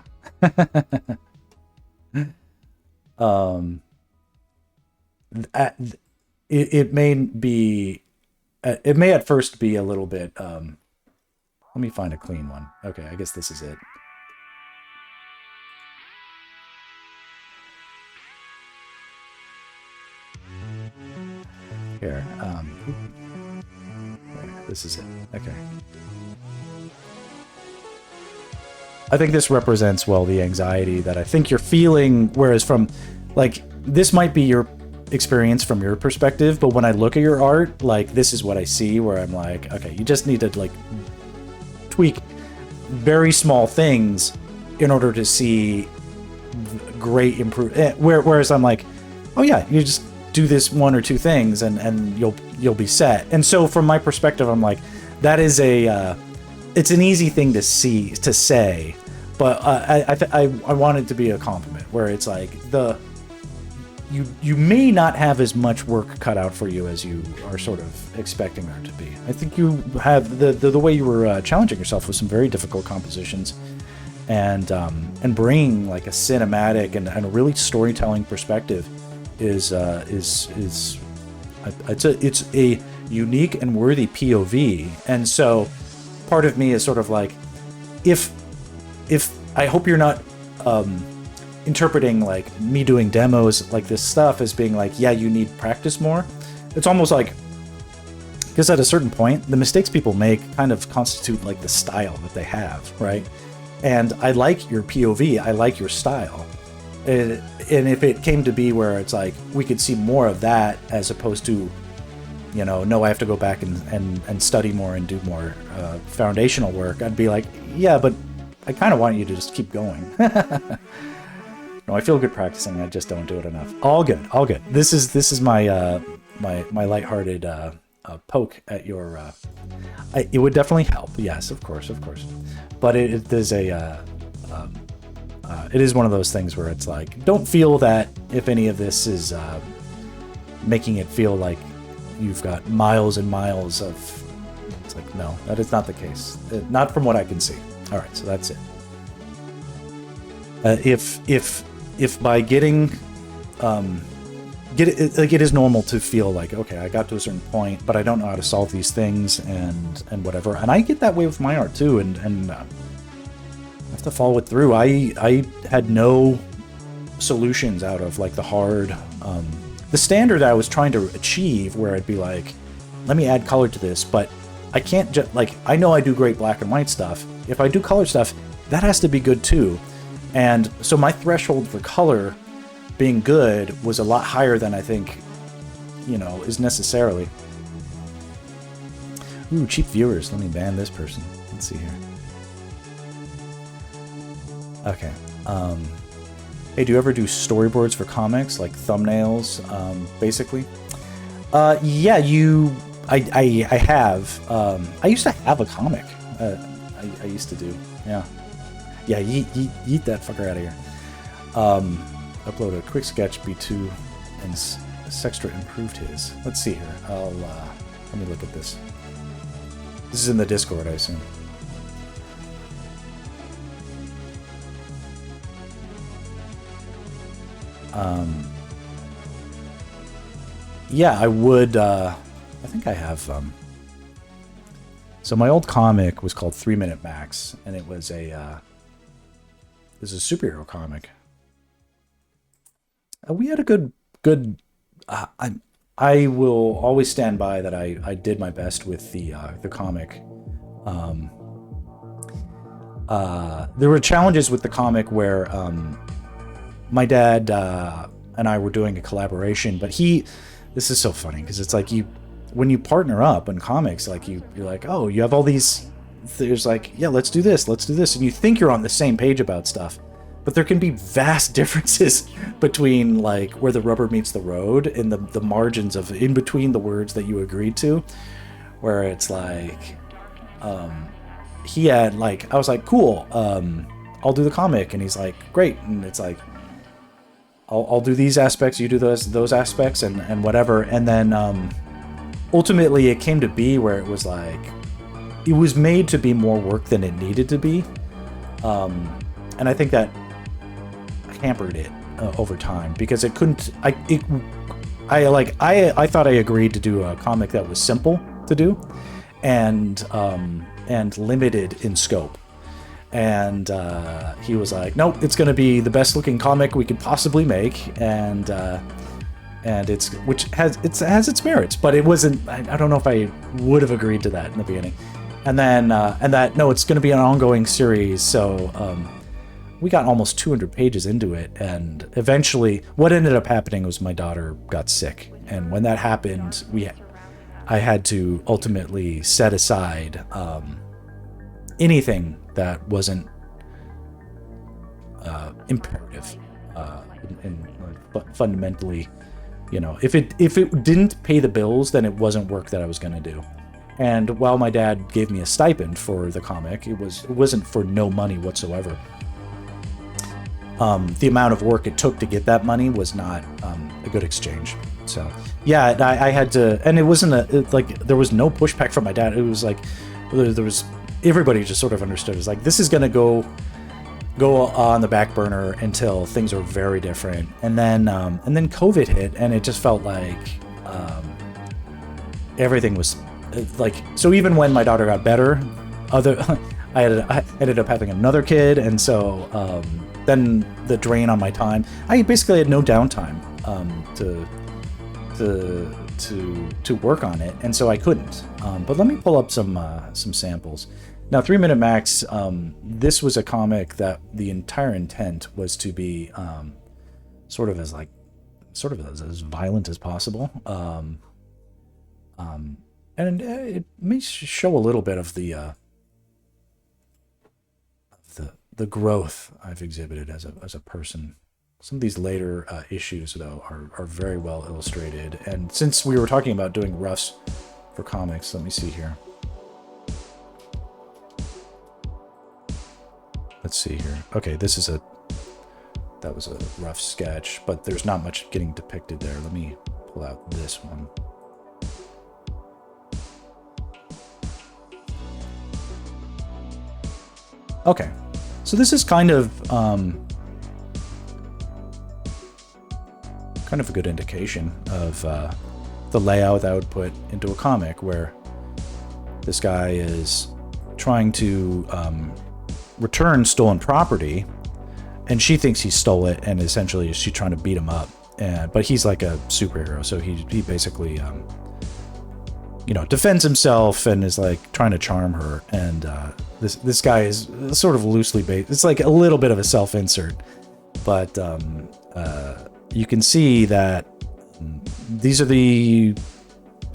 It may at first be a little bit, let me find a clean one. Okay, I guess this is it. Here, this is it. Okay. I think this represents well the anxiety that I think you're feeling, whereas from, like, this might be your experience from your perspective, but when I look at your art, like, this is what I see, where I'm like, okay, you just need to, like, tweak very small things in order to see great improvement. Whereas I'm like, oh yeah, you just do this one or two things and you'll be set. And so from my perspective, I'm like, that is it's an easy thing to say, but I want it to be a compliment, where it's like you may not have as much work cut out for you as you are sort of expecting there to be. I think you have the way you were challenging yourself with some very difficult compositions, and bringing like a cinematic and a really storytelling perspective is it's a unique and worthy POV. And so part of me is sort of like, if I hope you're not interpreting like me doing demos like this stuff as being like, yeah, you need practice more. It's almost like, because at a certain point, the mistakes people make kind of constitute like the style that they have, right? And I like your POV, I like your style. And if it came to be where it's like, we could see more of that as opposed to, you know, no, I have to go back and study more and do more foundational work, I'd be like, yeah, but I kind of want you to just keep going. No, I feel good practicing, I just don't do it enough. All good, all good. This is my my lighthearted poke at your. It would definitely help. Yes, of course. But it is a. It is one of those things where it's like, don't feel that if any of this is making it feel like you've got miles and miles of. It's like, no, that is not the case. Not from what I can see. All right, so that's it. If by getting it is normal to feel like, okay, I got to a certain point, but I don't know how to solve these things and whatever. And I get that way with my art too, and I have to follow it through. I had no solutions out of like the hard, the standard that I was trying to achieve, where I'd be like, let me add color to this, but I can't just like, I know I do great black and white stuff. If I do color stuff, that has to be good too. And so my threshold for color being good was a lot higher than I think you know, is necessarily. Ooh, cheap viewers. Let me ban this person. Let's see here. Okay. Hey, do you ever do storyboards for comics, like thumbnails, basically? Yeah, I have. I used to have a comic. I used to do. Yeah. Yeah, yeet that fucker out of here. Upload a quick sketch, B2, and Sextra improved his. Let's see here. Let me look at this. This is in the Discord, I assume. Yeah, I would, I think I have, so my old comic was called 3 Minute Max, and it was a superhero comic. We had a good, I will always stand by that I did my best with the comic. There were challenges with the comic where, my dad and I were doing a collaboration, but this is so funny because it's like when you partner up in comics, like you're like, oh, you have all these, there's like, yeah, let's do this, and you think you're on the same page about stuff, but there can be vast differences between like where the rubber meets the road and the margins of in between the words that you agreed to, where it's like, he had like, I was like, cool, I'll do the comic, and he's like, great, and it's like, I'll do these aspects, you do those aspects, and whatever. And then ultimately it came to be where it was like, it was made to be more work than it needed to be. And I think that hampered it over time because it couldn't, I thought I agreed to do a comic that was simple to do and limited in scope. And he was like, nope, it's going to be the best looking comic we could possibly make, and which has its merits, but it wasn't. I don't know if I would have agreed to that in the beginning, and then no, it's going to be an ongoing series. So we got almost 200 pages into it, and eventually, what ended up happening was my daughter got sick, and when that happened, I had to ultimately set aside anything that wasn't imperative and fundamentally, you know, if it didn't pay the bills, then it wasn't work that I was going to do. And while my dad gave me a stipend for the comic, it wasn't for no money whatsoever. The amount of work it took to get that money was not a good exchange. So yeah, I had to, and it wasn't like there was no pushback from my dad. It was like there was. Everybody just sort of understood. It's like, this is going to go on the back burner until things are very different. And then COVID hit, and it just felt like everything was like, so even when my daughter got better, I ended up having another kid. And so then the drain on my time, I basically had no downtime to work on it. And so I couldn't. But let me pull up some samples. Now, 3 Minute Max, this was a comic that the entire intent was to be sort of as violent as possible. And it may show a little bit of the growth I've exhibited as a person. Some of these later issues, though, are very well illustrated. And since we were talking about doing roughs for comics, let me see here. Let's see here. Okay, that was a rough sketch, but there's not much getting depicted there. Let me pull out this one. Okay, so this is kind of a good indication of the layout that I would put into a comic, where this guy is trying to return stolen property, and she thinks he stole it, and essentially she's trying to beat him up. But he's like a superhero, so he basically defends himself and is like trying to charm her. And this guy is sort of loosely based. It's like a little bit of a self-insert, but you can see that these are the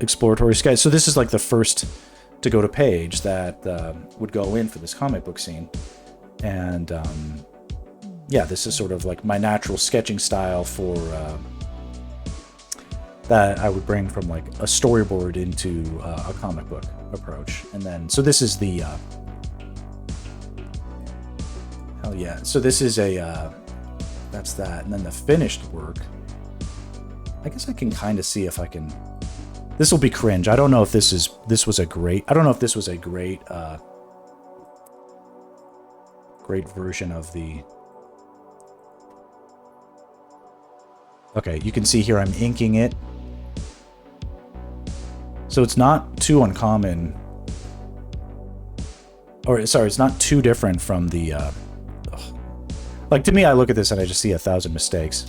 exploratory sketches. So this is like the first to go to page that would go in for this comic book scene. And yeah, this is sort of like my natural sketching style for that I would bring from like a storyboard into a comic book approach. And then, so this is the, hell yeah. So this is a, that's that. And then the finished work, I guess I can kind of see if I can, this will be cringe. I don't know if this was a great, I don't know if this was a great, great version of the, okay, you can see here I'm inking it. So it's not too uncommon, or sorry, it's not too different from the, like to me, I look at this and I just see 1,000 mistakes.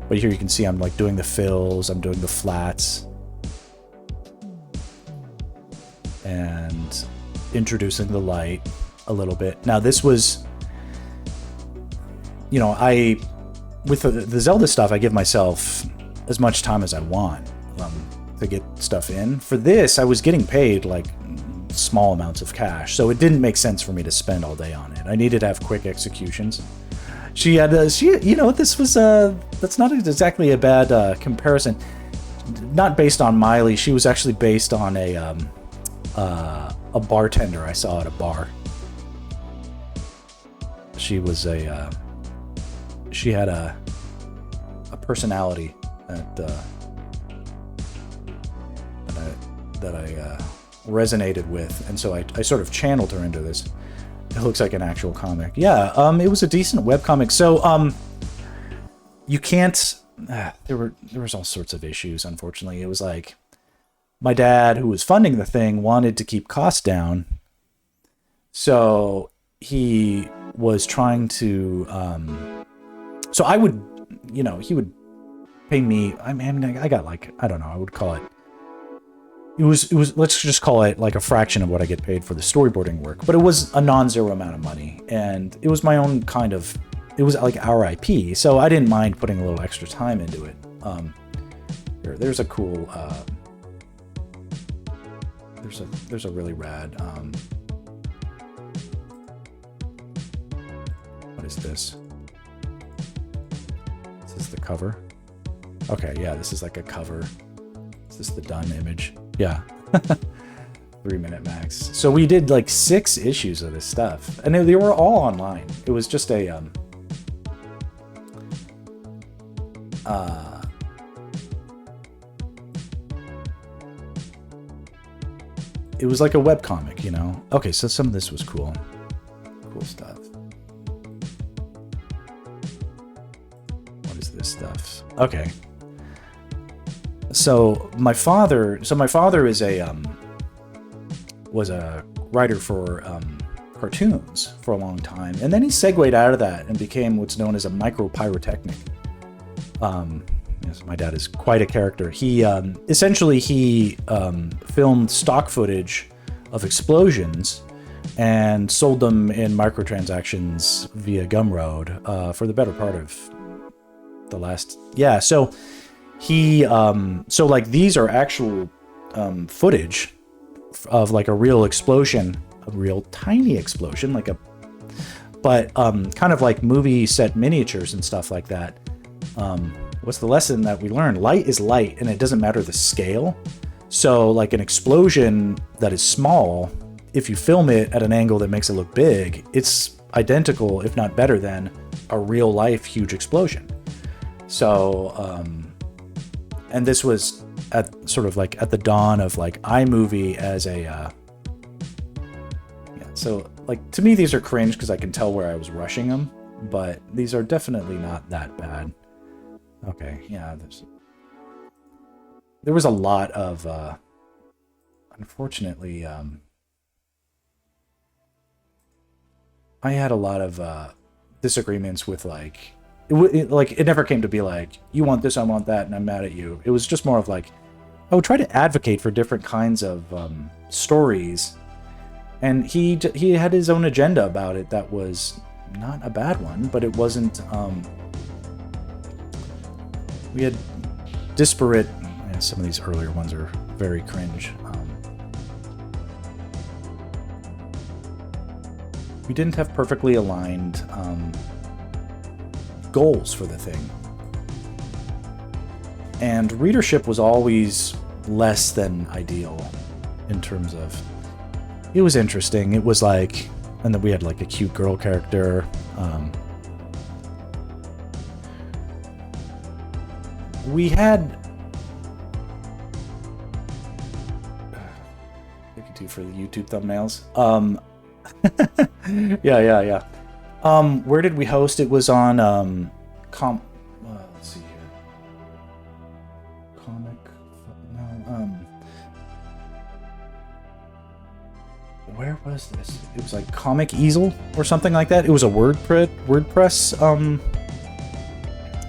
But here you can see I'm like doing the fills, I'm doing the flats, and introducing the light a little bit. Now this was, you know, with the Zelda stuff, I give myself as much time as I want to get stuff in. For this, I was getting paid like small amounts of cash, so it didn't make sense for me to spend all day on it. I needed to have quick executions. She had, you know, this was that's not exactly a bad comparison. Not based on Miley. She was actually based on a bartender I saw at a bar. She was she had a personality that I resonated with, and so I sort of channeled her into this. It looks like an actual comic. Yeah, it was a decent webcomic. So you can't. There was all sorts of issues. Unfortunately, it was like my dad, who was funding the thing, wanted to keep costs down, so he was trying to. So I would, you know, he would pay me. I mean, I got like, I don't know. I would call it. It was. Let's just call it like a fraction of what I get paid for the storyboarding work, but it was a non-zero amount of money, and it was my own kind of. It was like our IP, so I didn't mind putting a little extra time into it. There's a cool. There's a really rad. What is this? Is this the cover? Okay, yeah, this is like a cover. Is this the done image? Yeah. 3 minute max. So we did like 6 issues of this stuff, and they were all online. It was just a it was like a webcomic, you know? Okay, so some of this was cool. Cool stuff. What is this stuff? Okay. So my father is was a writer for cartoons for a long time, and then he segued out of that and became what's known as a micro-pyrotechnic. Yes, my dad is quite a character. He essentially filmed stock footage of explosions and sold them in microtransactions via Gumroad for the better part of the last. Yeah, so he so like these are actual footage of like a real explosion, a real tiny explosion, like but kind of like movie set miniatures and stuff like that. What's the lesson that we learned? Light is light, and it doesn't matter the scale. So like an explosion that is small, if you film it at an angle that makes it look big, it's identical, if not better than a real life huge explosion. So, and this was at sort of like at the dawn of like iMovie as a, yeah. So like to me, these are cringe because I can tell where I was rushing them, but these are definitely not that bad. Okay, yeah, there was a lot of, unfortunately, I had a lot of disagreements with like, it never came to be like, you want this, I want that, and I'm mad at you. It was just more of like, I would try to advocate for different kinds of stories, and he had his own agenda about it that was not a bad one, but it wasn't. We had disparate. Some of these earlier ones are very cringe. We didn't have perfectly aligned goals for the thing. And readership was always less than ideal in terms of... It was interesting. It was like... And then we had like a cute girl character. We had... I could do for the YouTube thumbnails. Yeah. Where did we host? It was on let's see here. Comic. No. Where was this? It was like Comic Easel or something like that. It was a WordPress.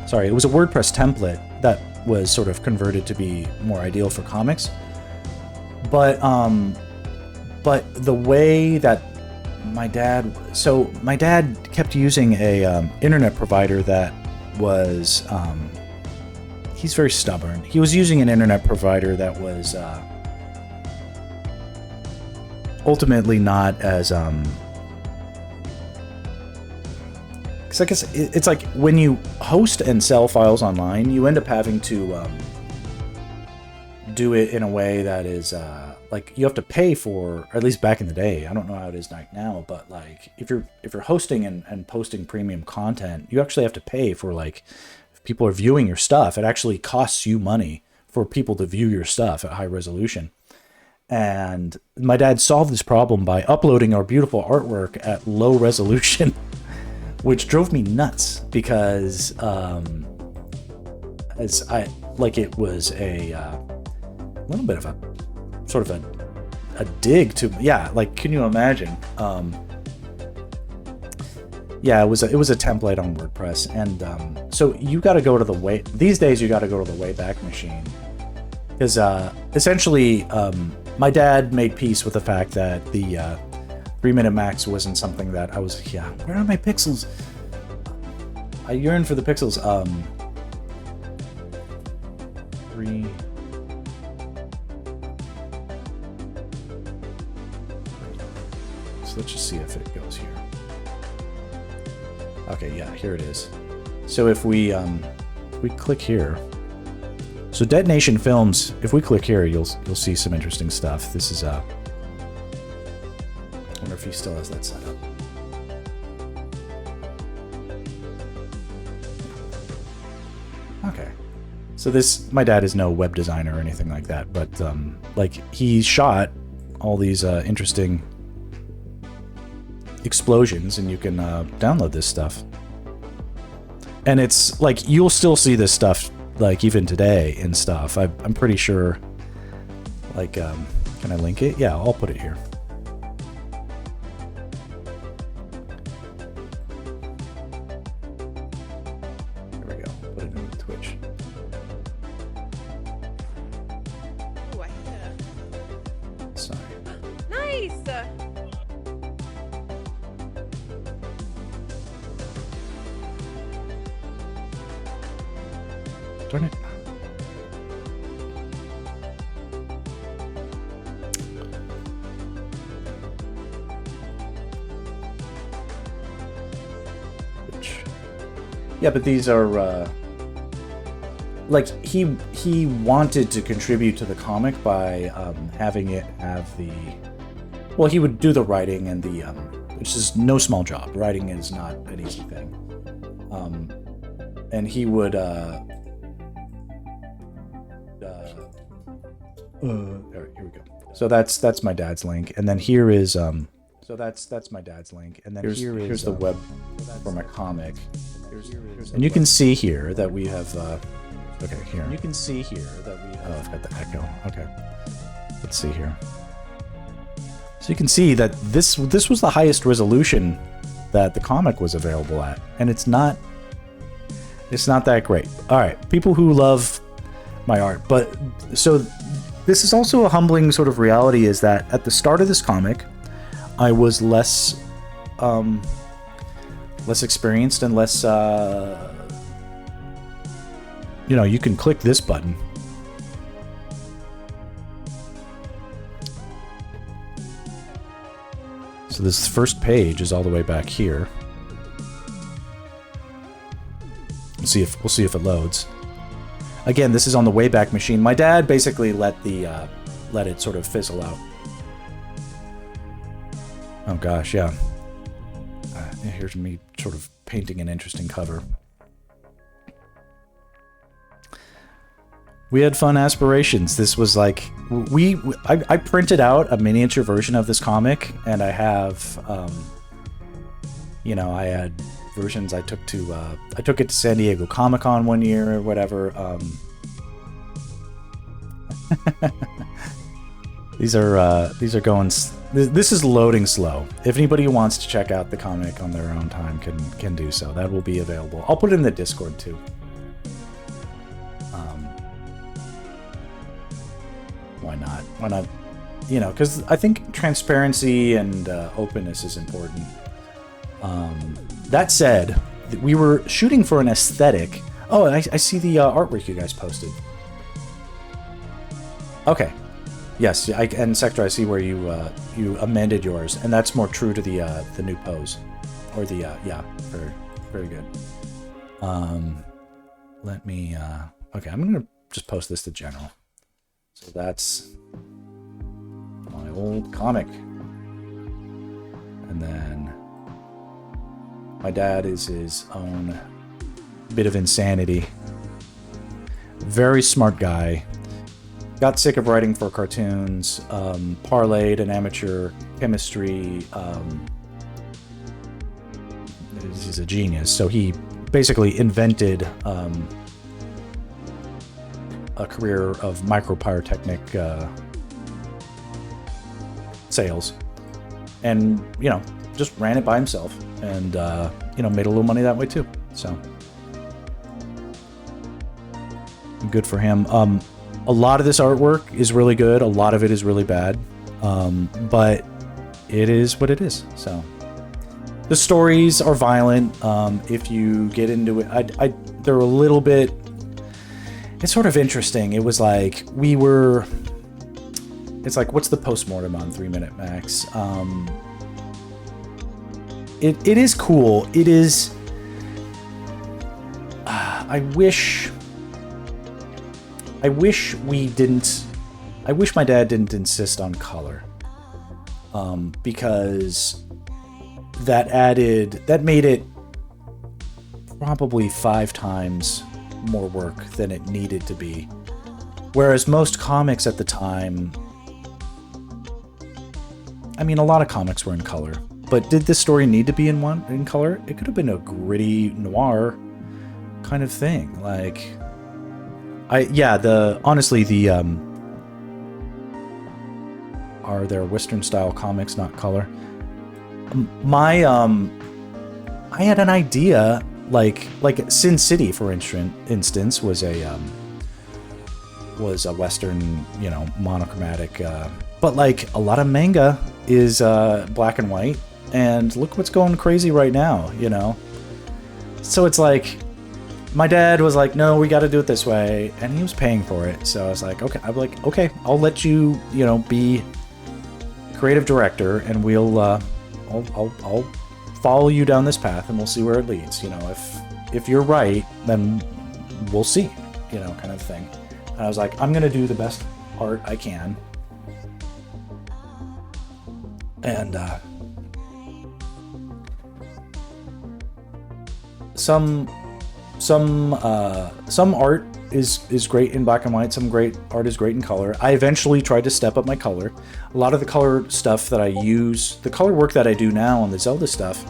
Sorry, it was a WordPress template that was sort of converted to be more ideal for comics. But the way that my dad kept using a internet provider that was he's very stubborn. He was using an internet provider that was ultimately not as because I guess it's like when you host and sell files online, you end up having to do it in a way that is like you have to pay for, or at least back in the day, I don't know how it is like now, but like if you're hosting and posting premium content, you actually have to pay for, like, if people are viewing your stuff, it actually costs you money for people to view your stuff at high resolution. And my dad solved this problem by uploading our beautiful artwork at low resolution, which drove me nuts because it was a little bit of a sort of a dig to, like, can you imagine? It was a template on WordPress, and so you got to go to these days you got to go to the Wayback Machine, because essentially my dad made peace with the fact that the 3-minute max wasn't something that I was, where are my pixels? I yearn for the pixels. 3. So let's just see if it goes here. Okay, yeah, here it is. So if we click here, so Detonation Films, if we click here, you'll see some interesting stuff. This is I wonder if he still has that set up. Okay. So my dad is no web designer or anything like that, but like he shot all these interesting explosions, and you can download this stuff. And it's like you'll still see this stuff like even today and stuff. I'm pretty sure. Like, can I link it? Yeah, I'll put it here. There we go. Put it in Twitch. Ooh, I hit a... Sorry. Nice! Darn it. Yeah, but these are like he wanted to contribute to the comic by having it have the, well, he would do the writing and the which is no small job. Writing is not an easy thing. And he would here we go. So that's my dad's link, and then here is so that's my dad's link, and then here's the web for my comic. And you can see here that we have okay, here. You can see here that we have, I've got the echo. Okay. Let's see here. So you can see that this was the highest resolution that the comic was available at, and it's not that great. All right, people who love my art, but so this is also a humbling sort of reality, is that at the start of this comic, I was less experienced and less you know, you can click this button. So this first page is all the way back here. We'll see if it loads. Again, this is on the Wayback Machine. My dad basically let it sort of fizzle out. Oh gosh, yeah. Here's me sort of painting an interesting cover. We had fun aspirations. This was like I printed out a miniature version of this comic, and I have you know, I had versions I took it to San Diego Comic-Con one year or whatever. These are going. This is loading slow. If anybody wants to check out the comic on their own time, can do so. That will be available. I'll put it in the Discord too. Why not? Why not? You know, because I think transparency and openness is important. That said, we were shooting for an aesthetic. Oh, I see the artwork you guys posted. Okay. Yes, and Sector, I see where you amended yours, and that's more true to the new pose, or the yeah, very good. Let me okay, I'm gonna just post this to general. So that's my old comic, and then my dad is his own bit of insanity. Very smart guy. Got sick of writing for cartoons, parlayed an amateur chemistry. He's a genius. So he basically invented a career of micropyrotechnic sales. And, you know, just ran it by himself. And, you know, made a little money that way too. So, good for him. A lot of this artwork is really good. A lot of it is really bad. But it is what it is. So the stories are violent. If you get into it, they're a little bit, it's sort of interesting. It was like, it's like, what's the postmortem on 3 Minute Max? It is cool. It is, I wish my dad didn't insist on color, because that made it probably 5 times more work than it needed to be. Whereas most comics at the time, I mean, a lot of comics were in color, but did this story need to be in color? It could have been a gritty noir kind of thing, like. Honestly, are there Western style comics not color? I had an idea, like Sin City, for instance, was a Western, you know, monochromatic, but like a lot of manga is black and white, and look what's going crazy right now, you know. So it's like, my dad was like, no, we got to do it this way, and he was paying for it. So I was like, okay. I'm like, okay, I'll let you, you know, be creative director, and we'll, I'll follow you down this path, and we'll see where it leads. You know, if you're right, then we'll see, you know, kind of thing. And I was like, I'm gonna do the best art I can, and some art is great in black and white. Some great art is great in color. I eventually tried to step up my color. A lot of the color stuff that I use, the color work that I do now on the Zelda stuff,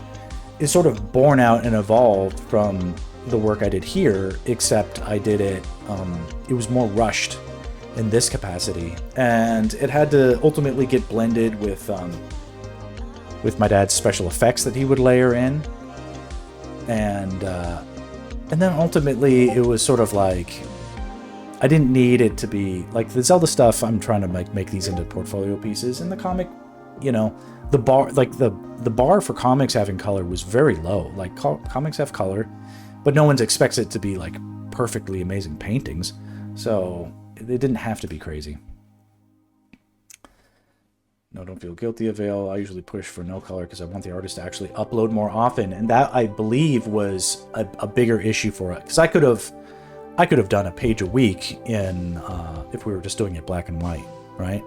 is sort of born out and evolved from the work I did here, except I did it, it was more rushed in this capacity. And it had to ultimately get blended with my dad's special effects that he would layer in. And then ultimately it was sort of like, I didn't need it to be like the Zelda stuff. I'm trying to make these into portfolio pieces, and the comic, you know, the bar, like the bar for comics having color was very low. Like comics have color, but no one expects it to be like perfectly amazing paintings. So they didn't have to be crazy. No, don't feel guilty, Avail. I usually push for no color because I want the artist to actually upload more often. And that, I believe, was a bigger issue for it. Because I could have done a page a week in if we were just doing it black and white, right?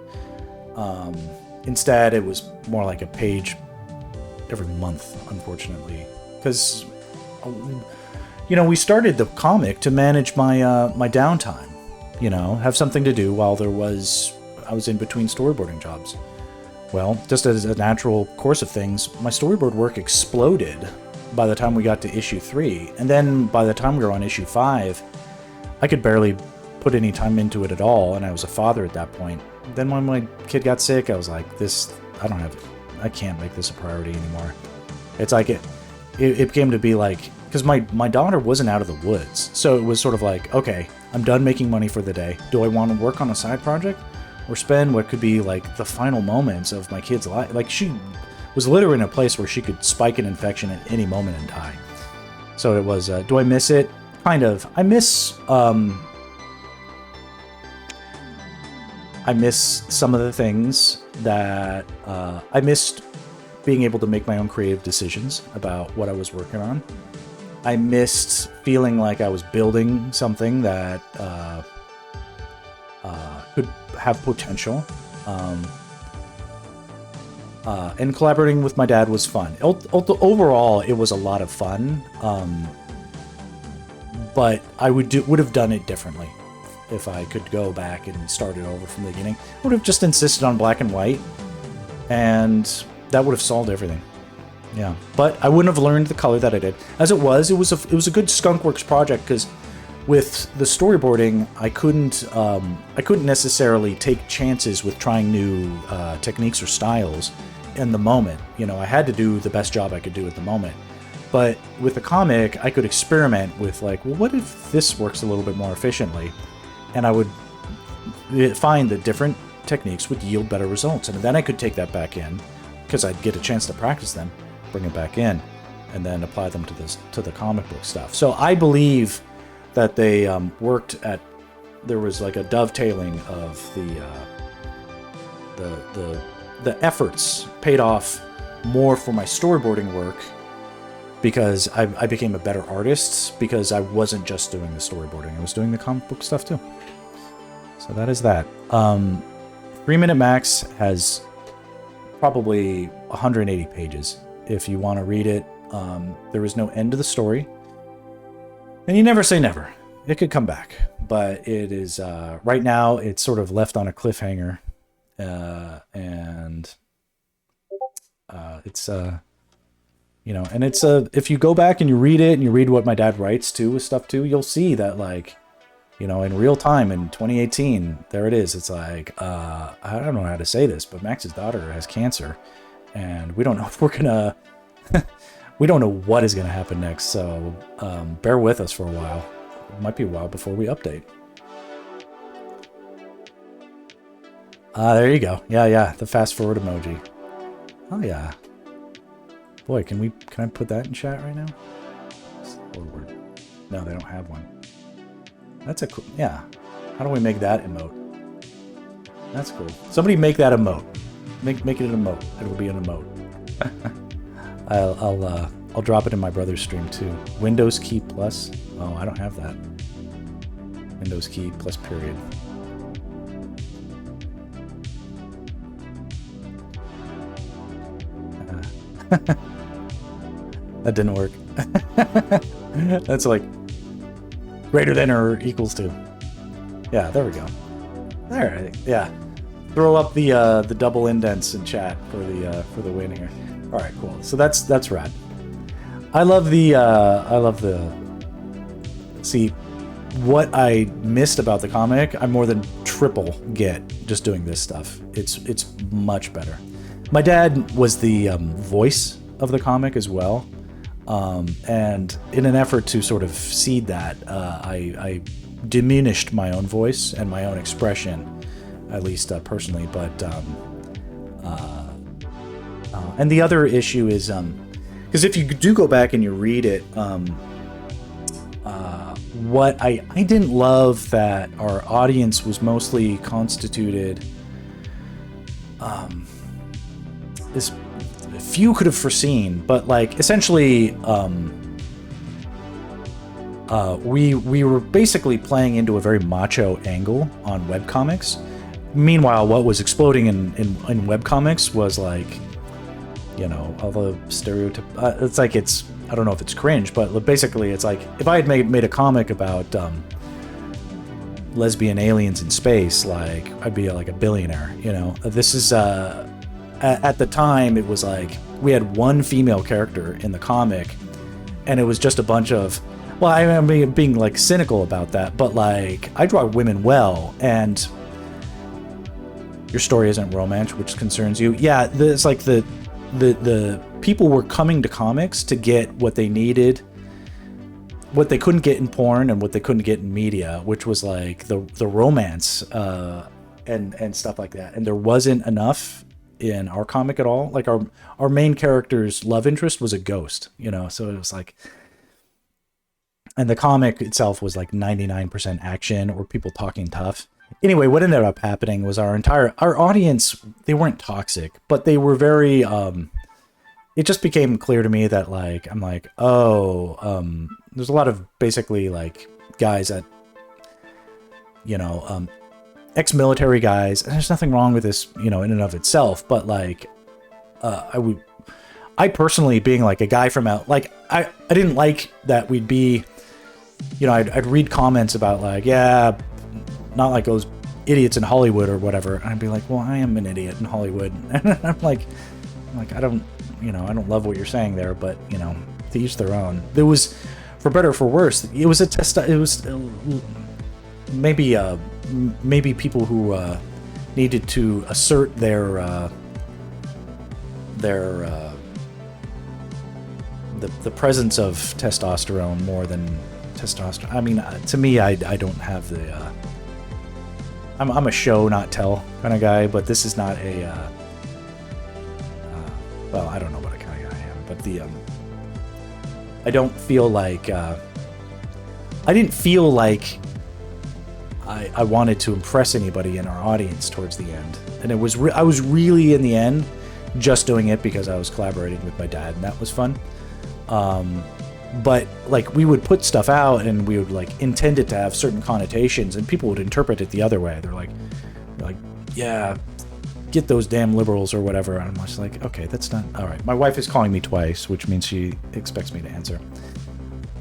Instead, it was more like a page every month, unfortunately. Because, you know, we started the comic to manage my my downtime. You know, have something to do while I was in between storyboarding jobs. Well, just as a natural course of things, my storyboard work exploded by the time we got to issue 3. And then by the time we were on issue 5, I could barely put any time into it at all, and I was a father at that point. Then when my kid got sick, I was like, I can't make this a priority anymore. It's like it came to be like, because my daughter wasn't out of the woods. So it was sort of like, okay, I'm done making money for the day. Do I want to work on a side project? Or spend what could be like the final moments of my kid's life? Like, she was literally in a place where she could spike an infection at any moment and die. So it was, do I miss it? Kind of. I miss some of the things that I missed being able to make my own creative decisions about what I was working on. I missed feeling like I was building something that could have potential. And collaborating with my dad was fun. Overall, it was a lot of fun. But I would have done it differently if I could go back and start it over from the beginning. I would have just insisted on black and white, and that would have solved everything. Yeah, but I wouldn't have learned the color that I did. As it was a good skunkworks project, because with the storyboarding, I couldn't necessarily take chances with trying new techniques or styles in the moment. You know, I had to do the best job I could do at the moment. But with the comic, I could experiment with like, well, what if this works a little bit more efficiently? And I would find that different techniques would yield better results. And then I could take that back in, because I'd get a chance to practice them, bring it back in, and then apply them to the comic book stuff. So I believe that they worked at, there was like a dovetailing of the efforts paid off more for my storyboarding work, because I became a better artist, because I wasn't just doing the storyboarding, I was doing the comic book stuff too. So that is that. 3 Minute Max has probably 180 pages if you want to read it. There is no end to the story. And you never say never. It could come back. But it is, right now, it's sort of left on a cliffhanger. And it's, you know, and it's, if you go back and you read it, and you read what my dad writes too, with stuff too, you'll see that, like, you know, in real time in 2018, there it is. It's like, I don't know how to say this, but Max's daughter has cancer. And we don't know if we're gonna... we don't know what is going to happen next, so bear with us for a while. It might be a while before we update. There you go. Yeah, the fast forward emoji. Oh yeah. Boy, can I put that in chat right now? Forward. No, they don't have one. That's a cool, yeah. How do we make that emote? That's cool. Somebody make that emote. Make it an emote. It'll be an emote. I'll drop it in my brother's stream too. Windows key plus. Oh, I don't have that. Windows key plus period. That didn't work. That's like greater than or equals to. Yeah, there we go. There, yeah. Throw up the double indents in chat for the win here. All right, cool. So that's rad. I love the see what I missed about the comic. I more than triple get just doing this stuff. It's much better. My dad was the voice of the comic as well, and in an effort to sort of seed that, I diminished my own voice and my own expression, at least personally. But and the other issue is because if you do go back and you read it, what I didn't love that our audience was mostly constituted. This few could have foreseen, but like essentially, we were basically playing into a very macho angle on webcomics. Meanwhile, what was exploding in webcomics was like, you know, all the stereotype. It's like I don't know if it's cringe, but basically it's like if I had made a comic about lesbian aliens in space, like I'd be like a billionaire, you know. This is at the time it was like we had one female character in the comic, and it was just a bunch of, well, I'm being like cynical about that, but like I draw women well, and your story isn't romance, which concerns you. Yeah, it's like the people were coming to comics to get what they needed, what they couldn't get in porn and what they couldn't get in media, which was like the romance and stuff like that. And there wasn't enough in our comic at all. Like our main character's love interest was a ghost, you know, so it was like, and the comic itself was like 99% action or people talking tough. Anyway, what ended up happening was our audience, they weren't toxic, but they were very, it just became clear to me that like, I'm like, there's a lot of basically like guys that, you know, ex-military guys, and there's nothing wrong with this, you know, in and of itself, but like, I personally being like a guy from out, like, I didn't like that we'd be, you know, I'd read comments about like, yeah, not like those idiots in Hollywood or whatever. And I'd be like, well, I am an idiot in Hollywood. And I'm like, I don't love what you're saying there, but you know, to each their own. There was, for better or for worse, it was a test. It was maybe people who needed to assert the presence of testosterone more than testosterone. I mean, to me, I don't have the. I'm a show not tell kind of guy, but this is not a. Well, I don't know what kind of guy I am, but I don't feel like. I didn't feel like I wanted to impress anybody in our audience towards the end, and it was I was really in the end just doing it because I was collaborating with my dad, and that was fun. But like we would put stuff out and we would like intend it to have certain connotations, and people would interpret it the other way. They're like, yeah, get those damn liberals or whatever. And I'm just like, okay, that's not all right. My wife is calling me twice, which means she expects me to answer.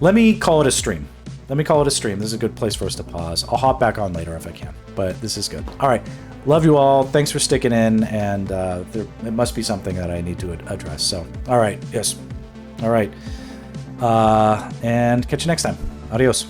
Let me call it a stream. This is a good place for us to pause. I'll hop back on later if I can, but this is good. All right. Love you all. Thanks for sticking in. And it must be something that I need to address. So, all right. Yes. All right. And catch you next time. Adios.